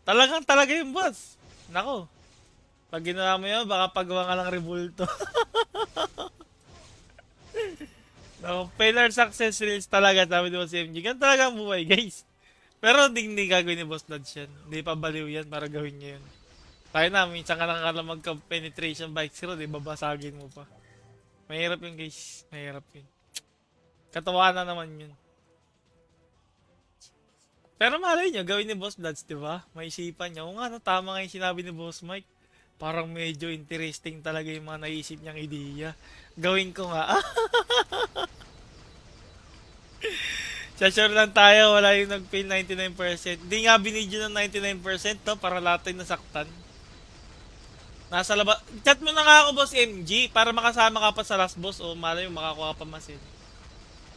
Talaga yung boss. Nako. Pag ginawa mo yun, baka pagawa ka lang rebulto. No, failure success reels talaga, sabi ni Boss MG. Ganun talaga ang buhay, guys. Pero hindi gagawin ni Boss Dodge yan. Hindi pa baliw yan para gawin niya yun. Tayo na, minsan ka lang magka-penetration bike scroll, di babasagin mo pa. Mahirap yun, guys. Mahirap yun. Katawa na naman yun. Pero malay nyo, gawin ni Boss Dodge, di ba? May isipan niya. O nga, no, tama nga yung sinabi ni Boss Mike. Parang medyo interesting talaga yung mga naisip niyang ideya. Gawin ko nga. Sure lang tayo, wala yung nag-fail 99%. Hindi nga binidyo ng 99% to para lahat tayo nasaktan. Nasa labas. Chat mo na nga ako, Boss MG, para makasama ka pa sa last boss o malay mo makakuha pa masin.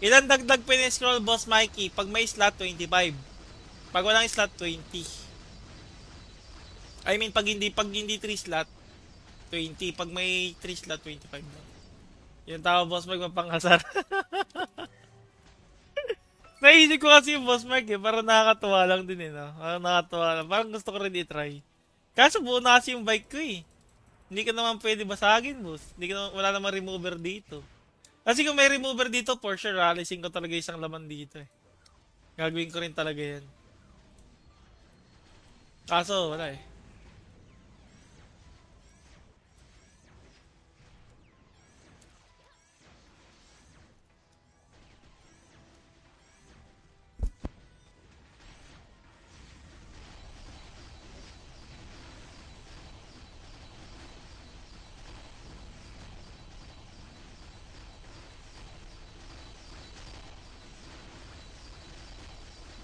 Ilan dagdag pin-scroll, Boss Mikey? Pag may slot, 25. Pag walang slot, 20. I mean, pag hindi 3 slot, 20. Pag may 3 slot, 25 na. Yung tao, Boss Mike, mapanghasar. Naisip ko kasi yung Boss Mike eh, parang nakakatuwa lang din eh, no? Parang nakakatuwa lang. Parang gusto ko rin i-try. Kaso buo na kasi yung bike ko eh. Hindi ka naman pwede basagin, boss. Hindi ka naman, wala namang remover dito. Kasi kung may remover dito, for sure, alisin ko talaga isang laman dito eh. Gagawin ko rin talaga yan. Kaso, wala eh.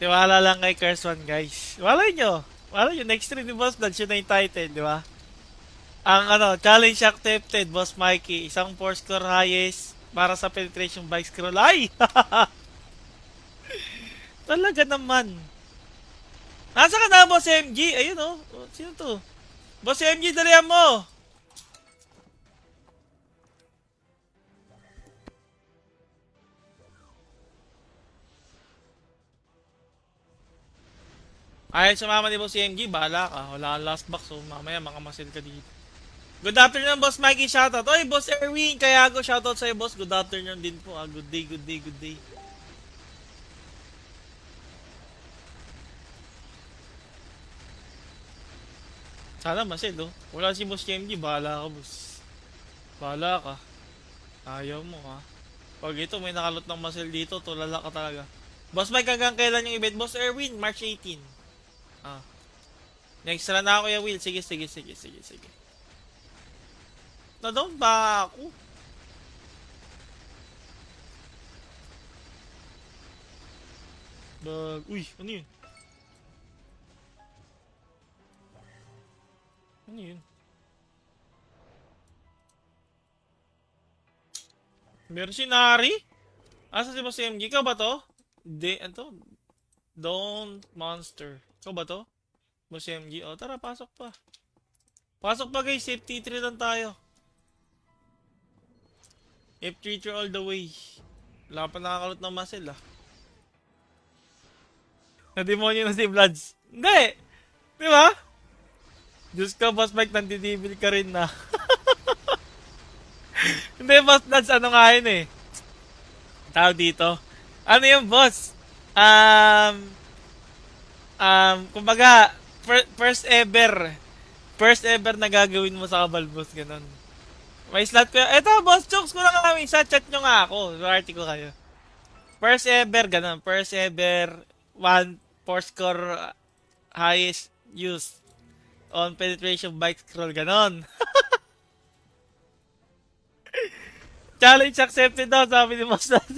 Tiwala lang kay Curse One, guys. Walay nyo. Walay nyo. Next stream ni Boss Blood, yun na yung title, di ba? Ang challenge accepted, Boss Mikey. Isang 4 score highest para sa penetration bike scroll. Ay! Talaga naman. Nasa ka na, Boss MG? Ayun oh. Sino to? Boss MG, dalihan mo! Ay, sumama ni Boss MG, bahala ka. Wala kang last box, so mamaya makamasil ka dito. Good afternoon, Boss Mikey, shoutout. Oy, Boss Erwin, kaya ako shoutout sa'yo, Boss. Good afternoon din po. Good day, good day, good day. Sana masil, oh. Wala si Boss MG, bahala ka, Boss. Bahala ka. Ayaw mo, ha. Pag ito, may nakalot ng masil dito, tulala ka talaga. Boss Mike, hanggang kailan yung event? Boss Erwin, March 18. Next run na ako, Kuya Will. Sige. Na-down ba ako? Uy, ano yun? Ano yun? Mercenary? Asa si Boss MG? Ikaw ba to? Ano? Don't Monster. Ikaw ba to? Boss MG. O, tara, pasok pa. Pasok pa, guys. Safety 3 lang tayo. F3 all the way. Wala pa nakakalot ng muscle, ah. Na-demonyo na si Bloods. Hindi! Di ba? Diyos ka, Boss Mike, nandidibil ka rin na. Hindi, Boss Bloods, ano nga yun eh. Tawag dito. Ano yung boss? Kumbaga, first ever na gagawin mo sa Kabal, boss, ganun. May slot ko. Eto, boss, chokes ko lang kami. Sa chat nyo nga ako. Party ko kayo. First ever, ganun. First ever, 4 score highest used on penetration bike scroll, ganun. Challenge accepted daw, sabi ni Boss Dad.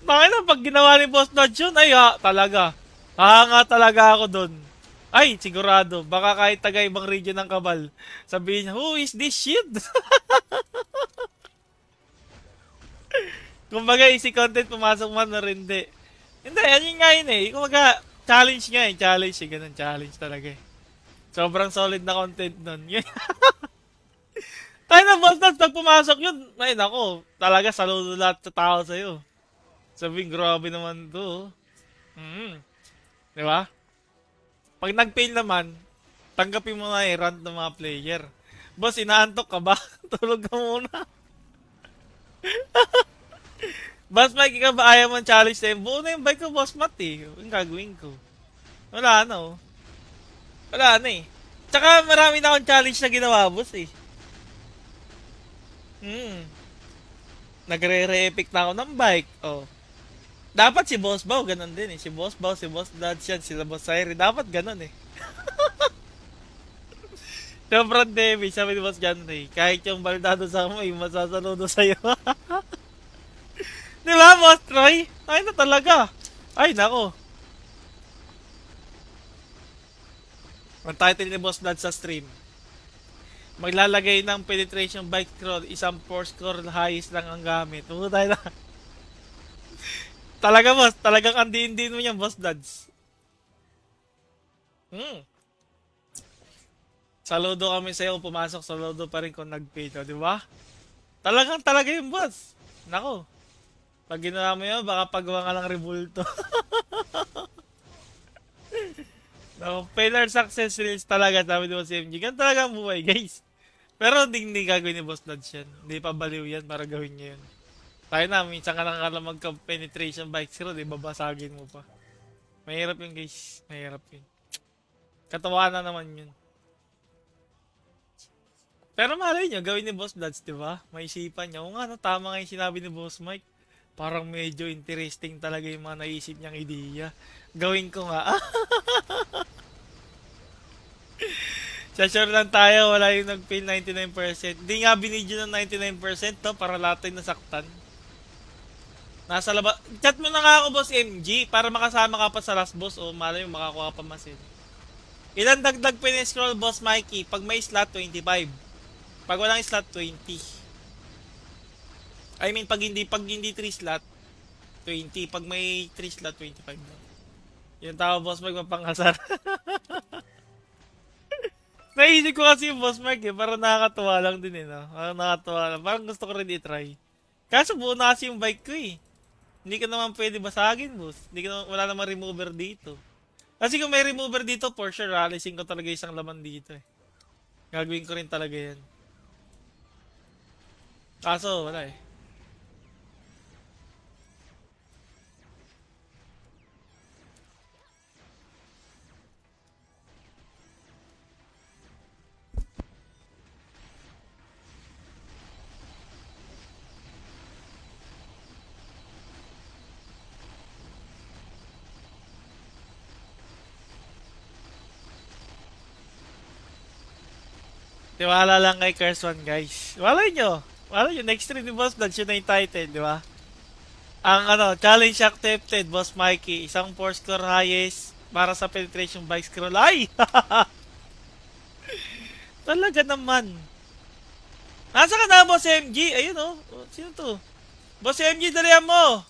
Bakit na pag ginawa ni Boss Dad yun, ay talaga. Hanga talaga ako dun. Ay, sigurado. Baka kahit taga ibang region ng Kabal, sabihin niya, who is this shit? Kumbaga, easy content, pumasok man na rin, hindi. Hindi, yan yung nga yun eh. Kumbaga, challenge nga eh. Challenge eh. Ganun, challenge talaga eh. Sobrang solid na content nun. Tayo na, Boss Dad, pag pumasok yun, ay nako, talaga saludo lahat sa tao sa'yo. Sabihin, grabe naman to. Di ba? Pag nag-fail naman, tanggapin mo na rant ng mga player. Boss, inaantok ka ba? Tulog ka muna. Boss Mike, ikaw ba ayaw mong challenge na yun? Buo na yung bike ko, Boss Matt eh. Yung gagawin ko. Wala na oh. Wala na eh. Tsaka marami na akong challenge na ginawa, boss eh. Nagre-re-epic na ako ng bike. Oh. Dapat si Boss Bao, ganun din eh. Si Boss Bao, si Boss Dodge yan, sila Boss Sairi. Dapat ganun eh. Sobrang damage, sabi ni Boss John Ray. Kahit yung baldado sa mo, yung masasaludo sa'yo. Di ba, Boss Troy? Ay na talaga. Ay, nako. Ang title ni Boss Blood sa stream. Maglalagay ng penetration bike scroll, isang 4 score highest lang ang gamit. Tayo na. Talaga boss, talagang andiin-din mo yan, boss dads. Hmm. Saludo kami sa'yo kung pumasok, saludo pa rin kung nag-pay ka, di ba? Talagang talaga yung boss. Nako, pag ginawa mo yun, baka pagawa ka ng rebulto. No, failure success rates talaga, sabi ni Boss MG. Ganun talaga ang buhay, guys. Pero hindi gagawin ni Boss Dodge yan. Hindi pa baliw yan para gawin niya yun. Tayo na, minsan ka lang magka-penetration bike zero, di babasagin mo pa. Mahirap yun, guys. Mahirap yun. Katawanan na naman yun. Pero malay nyo, gawin ni Boss Dodge, di ba? May isipan niya. O nga, no, tama nga yung sinabi ni Boss Mike. Parang medyo interesting talaga yung mga naisip niyang ideya. Gawin ko nga. Sa sure lang tayo, wala yung nag-fail 99%. Hindi nga binidyo ng 99% to para lahat tayo nasaktan. Nasa labas. Chat mo na nga ako, Boss MG, para makasama ka pa sa last boss o malay mo makakuha pa masin. Ilan dagdag pin-scroll, Boss Mikey? Pag may slot, 25. Pag walang slot, 20. I mean, pag hindi 3 slot, 20. Pag may 3 slot, 25 na. Yung tao, Boss Mike, mapanghasar. Naisip ko kasi yung Boss Mike eh, parang nakakatuwa lang din eh, no? Parang nakakatuwa lang. Parang gusto ko rin i-try. Kaso buo na kasi yung bike ko eh. Hindi ka naman pwede basagin, boss. Hindi ka naman, wala namang remover dito. Kasi kung may remover dito, for sure, alisin ko talaga isang laman dito eh. Gagawin ko rin talaga yan. Kaso, wala eh. Tiwala lang kay Curse One, guys. Walay nyo. Walay nyo. Next stream ni Boss Dodge, yun na yung title, di ba? Ang challenge accepted, Boss Mikey. Isang 4 score highest para sa penetration bike scroll. Ay! Talaga naman. Nasa ka na, Boss MG? Ayun oh. Sino to? Boss MG, dalihan mo!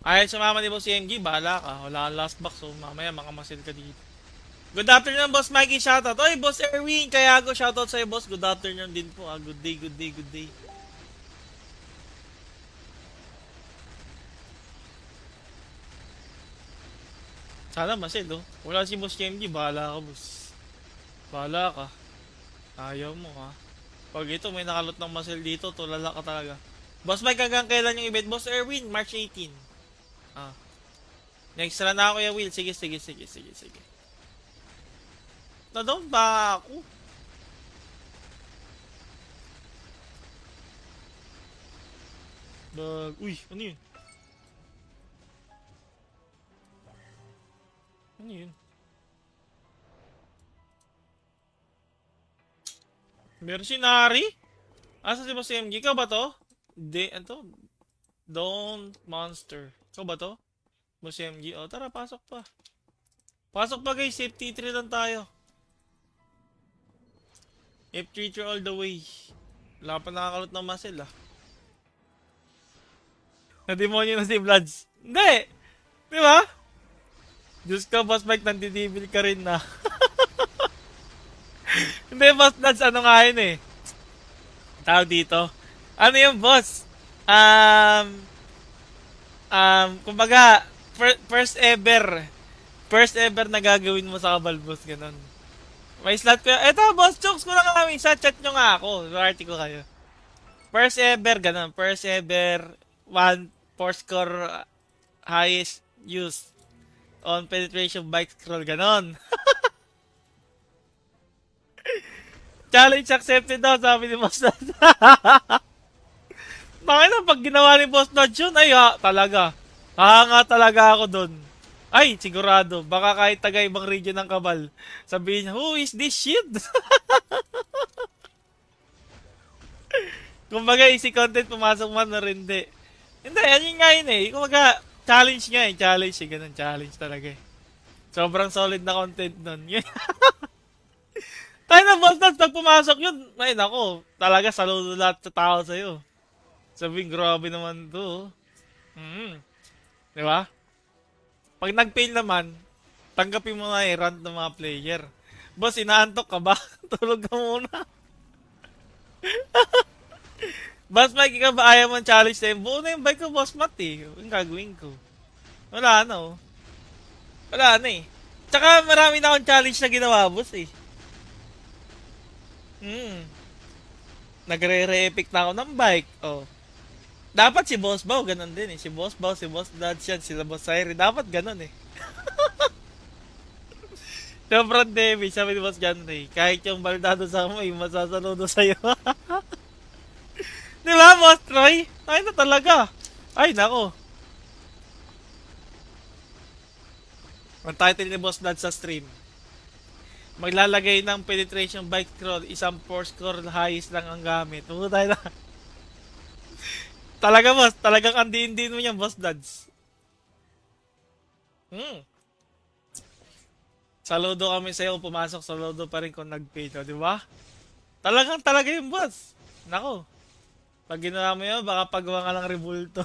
Ayaw sumama ni Boss MG, bahala ka. Wala kang last box, so mamaya makamasil ka dito. Good afternoon, Boss Mikey. Shoutout. Oy, Boss Erwin. Kaya ako shoutout sa'yo, Boss. Good afternoon din po. Good day, good day, good day. Sana masil, oh. Wala si Boss MG. Bahala ka, Boss. Bahala ka. Ayaw mo, ha. Pag ito, may nakalot ng masil dito, tulala ka talaga. Boss Mike, hanggang kailan yung event? Boss Erwin, March 18. Ah. Next na ako, ya Will. Sige. Na-down ba ako? Uy, ano yun? Ano yun? Mercenary? Asa si Boss MG? Ikaw ba to? Ano? Don't Monster. Ikaw ba to? Boss MG? O, tara, pasok pa. Pasok pa guys, safety 3 lang tayo. F3 all the way. Wala pa nakakalot ng muscle ah. Na-demonyo na si Vlads. Hindi! Di ba? Diyos ka, Boss Mike, nandidibil ka rin na. Hindi, Boss Vlads, ano nga yun eh. Tawag dito. Ano yung boss? Kumbaga, first ever na gagawin mo sa Kabal, boss, ganun. May slot ko. Eto, boss, chokes ko lang kami. Sa chat nyo nga ako. Party ko kayo. First ever, ganun. First ever, 4 score highest used on penetration bike scroll, ganun. Challenge accepted daw, sabi ni Boss Dodge. Bakit na pag ginawa ni Boss Dodge yun, ay talaga. Hanga talaga ako dun. Ay, sigurado. Baka kahit taga ibang region ng Kabal, sabihin niya, who is this shit? Kumbaga, easy content, pumasok man na rin di. Hindi, yun nga yun eh. Kumaga, challenge nga eh. Challenge eh. Ganun, challenge talaga eh. Sobrang solid na content nun. Yun. Tayo na, boss, pag pumasok yun, ay nako, talaga saludo lahat sa tao sa'yo. Sabihin, grabe naman to. Di ba? Pag nag-fail naman, tanggapin mo na eh, rant ng mga player. Boss, inaantok ka ba? Tulog ka muna. Boss Mike, ikaw ba ayaw mong challenge na yun? Buo na yung bike ko, Boss Matt eh. Yung gagawin ko. Wala na oh. Wala na eh. Tsaka marami na akong challenge na ginawa, boss eh. Hmm. Nagre-re-epic na ako ng bike. Oh. Dapat si Boss Bao, ganun din eh. Si Boss Bao, si Boss Dad, yan, sila Boss Sairi. Dapat ganun eh. Sobrang damage, sabi ni Boss John Ray. Kahit yung baldado sa mo, yung masasaludo sa'yo. Di ba, Boss Troy? Ay na talaga. Ay, nako. Ang title ni Boss Dad sa stream. Maglalagay ng penetration bike scroll, isang 4 score highest lang ang gamit. Tumo tayo na. Talaga, boss. Talagang andiin-din mo yan, Boss Dads. Hmm. Saludo kami sa'yo kung pumasok. Saludo pa rin kung nag-pay, no? Di ba? Talagang talaga yung boss. Nako. Pag ginawa mo yun, baka pagawa ka ng rebulto.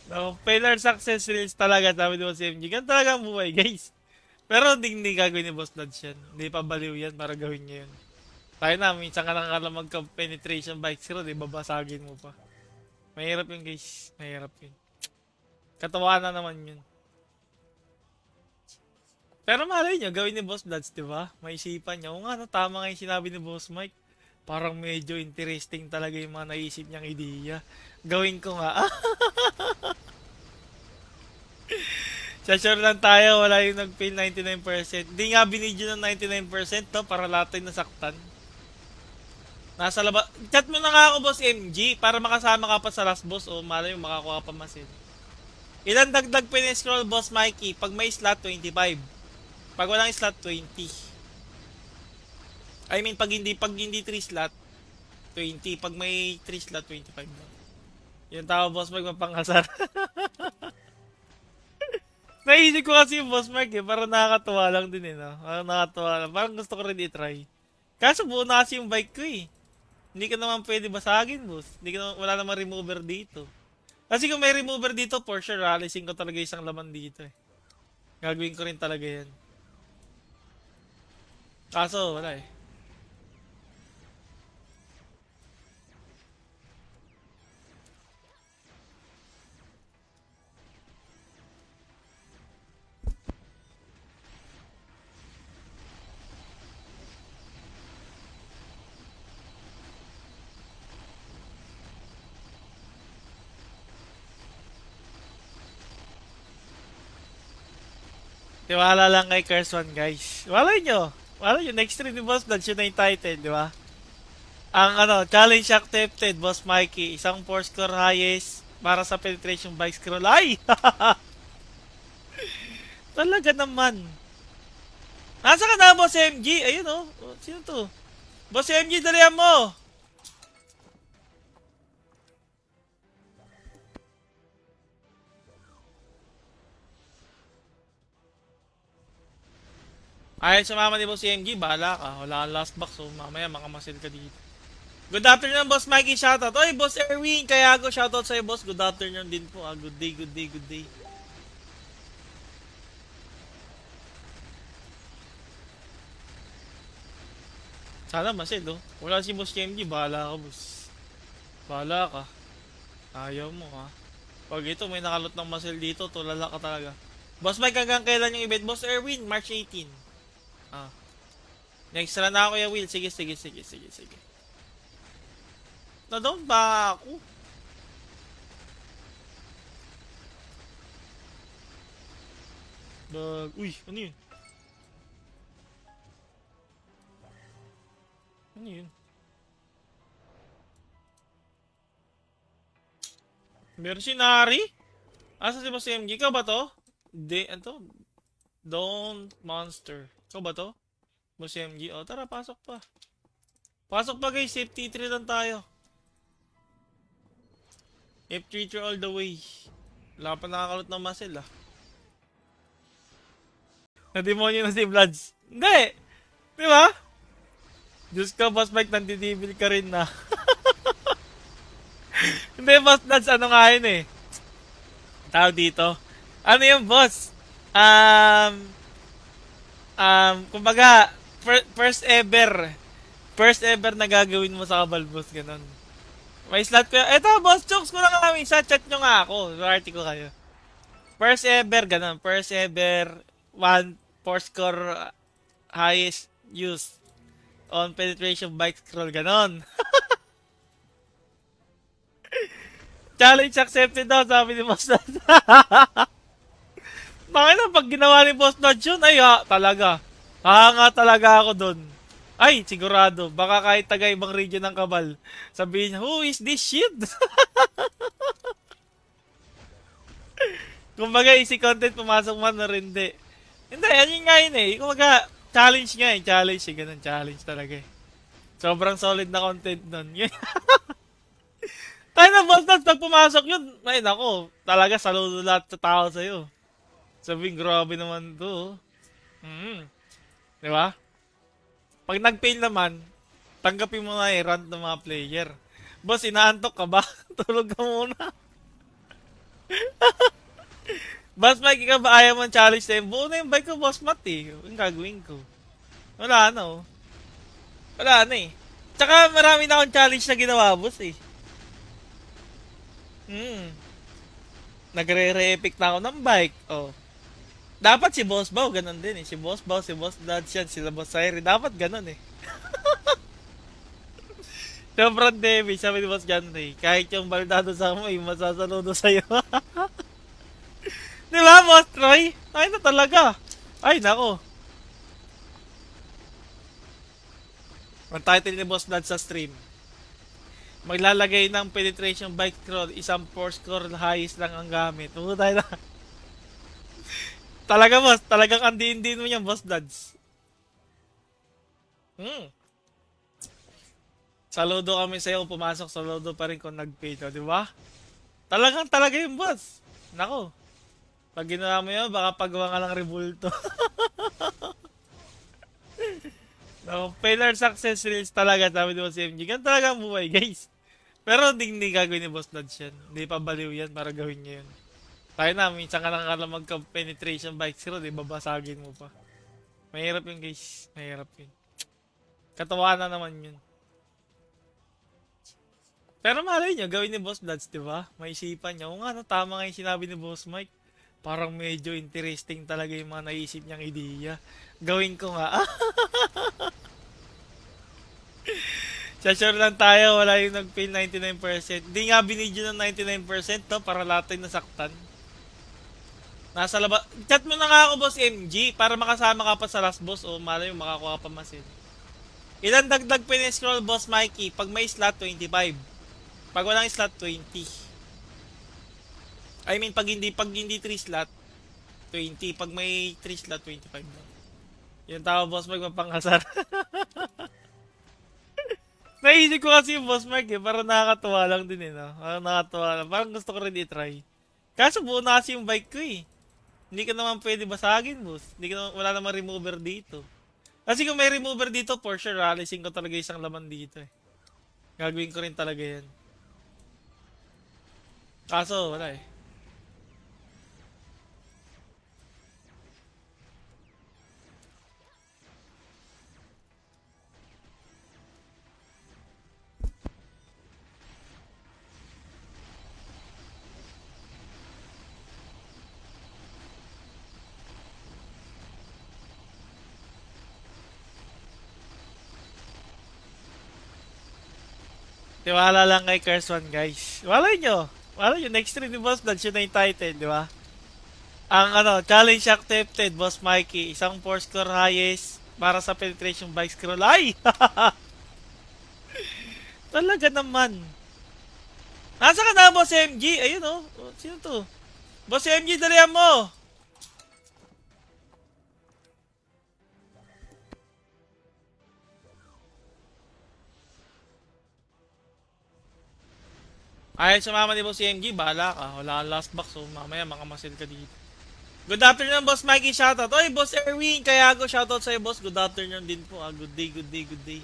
No, failure success reels talaga, sabi ni Boss MG. Ganun talaga ang buhay, guys. Pero hindi gagawin ni Boss Dads yan. Hindi pa baliw yan para gawin niya yun. Tayo na, minsan ka lang kala magka-penetration bike zero, di babasagin mo pa. Mahirap yun, guys. Mahirap yun. Katawa na naman yun. Pero malay nyo, gawin ni Boss Dads, di ba? May isipan niya. O nga, no, tama nga yung sinabi ni Boss Mike. Parang medyo interesting talaga yung mga naisip niyang ideya. Gawin ko nga. Sa sure lang tayo, wala yung nag-fail 99%. Hindi nga binidyo ng 99% to para lahat tayo nasaktan. Nasa labas. Chat mo na nga ako, Boss MG, para makasama ka pa sa last boss o malay yung makakuha pa masin. Ilan dagdag pin-scroll, Boss Mikey? Pag may slot, 25. Pag walang slot, 20. I mean, pag hindi 3 slot, 20. Pag may 3 slot, 25 lang. Yung tao, Boss Mike, mapangasar. Naisip ko kasi yung Boss Mike eh, parang nakakatuwa lang din eh, no? Parang nakakatuwa lang. Parang gusto ko rin i-try. Kaso buo na kasi yung bike ko eh. Hindi ka naman pwede basagin, boss. Hindi ka naman, wala naman remover dito. Kasi kung may remover dito, for sure, alisin ko talaga isang laman dito eh. Gagawin ko rin talaga yan. Kaso, wala eh. Tiwala lang kay Carson, guys. Walay nyo. Walay nyo. Next stream ni Boss Dad, yun na yung title, di ba? Ang challenge accepted, Boss Mikey. Isang 4 score highest para sa penetration bike scroll. Ay! Talaga naman. Nasa ka na, Boss MG? Ayun oh. Sino to? Boss MG, dalihan mo! Ayaw sumama ni Boss MG, bahala ka. Wala kang last box, so mamaya makamasil ka dito. Good afternoon, Boss Mikey. Shoutout. Oy, Boss Erwin. Kaya ako shoutout sa'yo, boss. Good afternoon din po. Good day, good day, good day. Sana masil, oh. Wala si Boss MG. Bahala ka, boss. Bahala ka. Ayaw mo, ha. Pag ito, may nakalot ng masil dito, tulala ka talaga. Boss Mike, hanggang kailan yung event? Boss Erwin, March 18. Ah. Next na na ako yung Will. Sige, sige, sige, sige, sige. Na-down ba ako? Uy, ano yun? Ano yun? Mercenary? Asa si Boss MG? Ikaw ba to? Ano? Don't Monster. Ikaw ba to? Boss MG? O, tara, pasok pa. Pasok pa guys, safety 3 lang tayo. F3 all the way. Wala pa nakakalot ng muscle ah. Na-demonyo na si Vlads. Hindi! Di ba? Diyos ka, Boss Mike, nandidibil ka rin na. Hindi, Boss Vlads, ano nga yun eh. Tawag dito. Ano yung boss? Kumbaga, first ever. First ever na gagawin mo sa Kabal, boss, ganun. May slot ko. Eto, boss, chokes ko lang kami. Sa chat nyo nga ako. Party ko kayo. First ever, ganun. First ever, one, four score highest use on penetration bike scroll, ganun. Challenge accepted daw, sabi ni Boss Dodge. Bakit na, pag ginawa ni Boss Dodge yun, ay ha, talaga. Hanga talaga ako dun. Ay, sigurado. Baka kahit taga ibang region ng Kabal, sabihin niya, who is this shit? Kumbaga, easy content, pumasok man na rin, hindi. Hindi, yan yung nga yun eh. Kumbaga, challenge nga eh. Challenge eh. Ganun, challenge talaga eh. Sobrang solid na content nun. Tayo na, Boss Dodge, pag pumasok yun, ay nako, talaga saludo lahat sa tao sa'yo. Sabihin, grabe naman to. Di ba? Pag nag-fail naman, tanggapin mo na i-rant ng mga player. Boss, inaantok ka ba? Tulog ka muna. Boss Mike, ikaw ba ayaw mong challenge na yun? Buo na yung bike ko, Boss Matt eh. Yung gagawin ko. Wala na oh. Wala na eh. Tsaka marami na akong challenge na ginawa, boss eh. Nagre-re-epic na ako ng bike. Oh. Dapat si Boss Bao, ganun din eh. Si Boss Bao, si Boss Dodge yan, sila Boss Sairi. Dapat ganun eh. Sobrang demi, sabi ni Boss John Ray. Kahit yung baldado sa mo, yung masasaludo sa'yo. Di ba, Boss Troy? Ay na talaga. Ay, nako. Ang title ni Boss Dodge sa stream. Maglalagay ng penetration bike scroll, isang 4 score highest lang ang gamit. Tayo na. Talaga, boss. Talagang andiin-din mo yan, Boss Dodge. Saludo kami sa'yo kung pumasok. Saludo pa rin kung nag-pay to, di ba? Talaga yung boss. Nako. Pag ginawa mo yun, baka pagawa ka lang rebulto. No, failure success reels talaga, sabi ni Boss MG. Ganun talaga ang buhay, guys. Pero hindi gagawin ni Boss Dodge yan. Hindi pa baliw yan para gawin niya yun. Tayo na, minsan ka lang magka-penetration bike zero, di babasagin mo pa. Mahirap yun, guys. Mahirap yun. Katawa na naman yun. Pero malay nyo, gawin ni Boss Dodge, di ba? May isipan niya. O nga, no, tama nga yung sinabi ni Boss Mike. Parang medyo interesting talaga yung mga naisip niyang ideya. Gawin ko nga. Sa sure lang tayo, wala yung nag-fail 99%. Hindi nga binidyo ng 99% to para lahat tayo nasaktan. Nasa labas. Chat mo na nga ako, Boss MG, para makasama ka pa sa last boss o malay mo makakuha pa masin. Ilan dagdag pin-scroll, Boss Mikey? Pag may slot, 25. Pag walang slot, 20. I mean, pag hindi 3 slot, 20. Pag may 3 slot, 25 na. Yung tao, Boss Mike, mapanghasar. Naisip ko kasi yung Boss Mike eh, parang nakakatuwa lang din eh, no? Parang nakakatuwa lang. Parang gusto ko rin i-try. Kaso buo na kasi yung bike ko eh. Hindi ka naman pwede basagin, boss. Wala namang remover dito. Kasi kung may remover dito, for sure, alisin ko talaga isang laman dito eh. Gagawin ko rin talaga yan. Kaso, wala eh. Tiwala lang kay Curse One, guys. Walay nyo. Walay nyo. Next stream ni Boss Dodge, yun na yung title, di ba? Ang challenge accepted, Boss Mikey. Isang 4 score highest para sa penetration bike scroll. Ay! Talaga naman. Nasa ka na, Boss MG? Ayun oh. Sino to? Boss MG, dalihan mo! Ay, sumama ni Boss MG, bahala ka. Wala kang last box, so mamaya makamasil ka dito. Good afternoon, Boss Mikey, shoutout. Oy, Boss Erwin, kaya ako shoutout sa'yo, Boss. Good afternoon din po. Good day, good day, good day.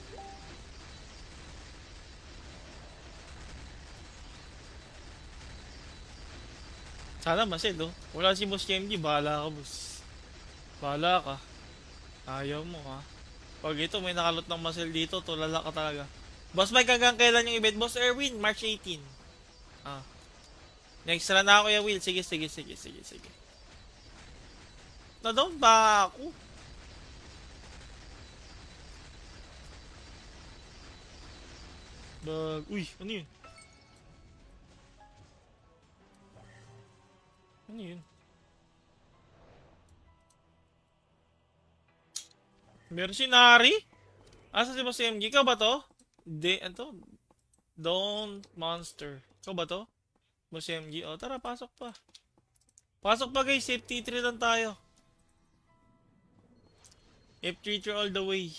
Sana masil, oh. Wala si Boss MG, bahala ka, Boss. Bahala ka. Ayaw mo, ha. Pag ito, may nakalot ng masil dito, tulala ka talaga. Boss Mike, hanggang kailan yung event? Boss Erwin, March 18. Ah. Next run na ako, Kuya Will. Sige, sige, sige, sige, sige. Na-down ba ako? Uy, ano yun? Ano yun? Mercenary? Asa si Boss MG? Ikaw ba to? Ano? Don't Monster. Ikaw ba to? Boss MG? O, tara, pasok pa. Pasok pa guys, safety 3 lang tayo. F3 all the way.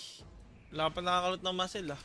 Wala pa nakakalot ng muscle ah.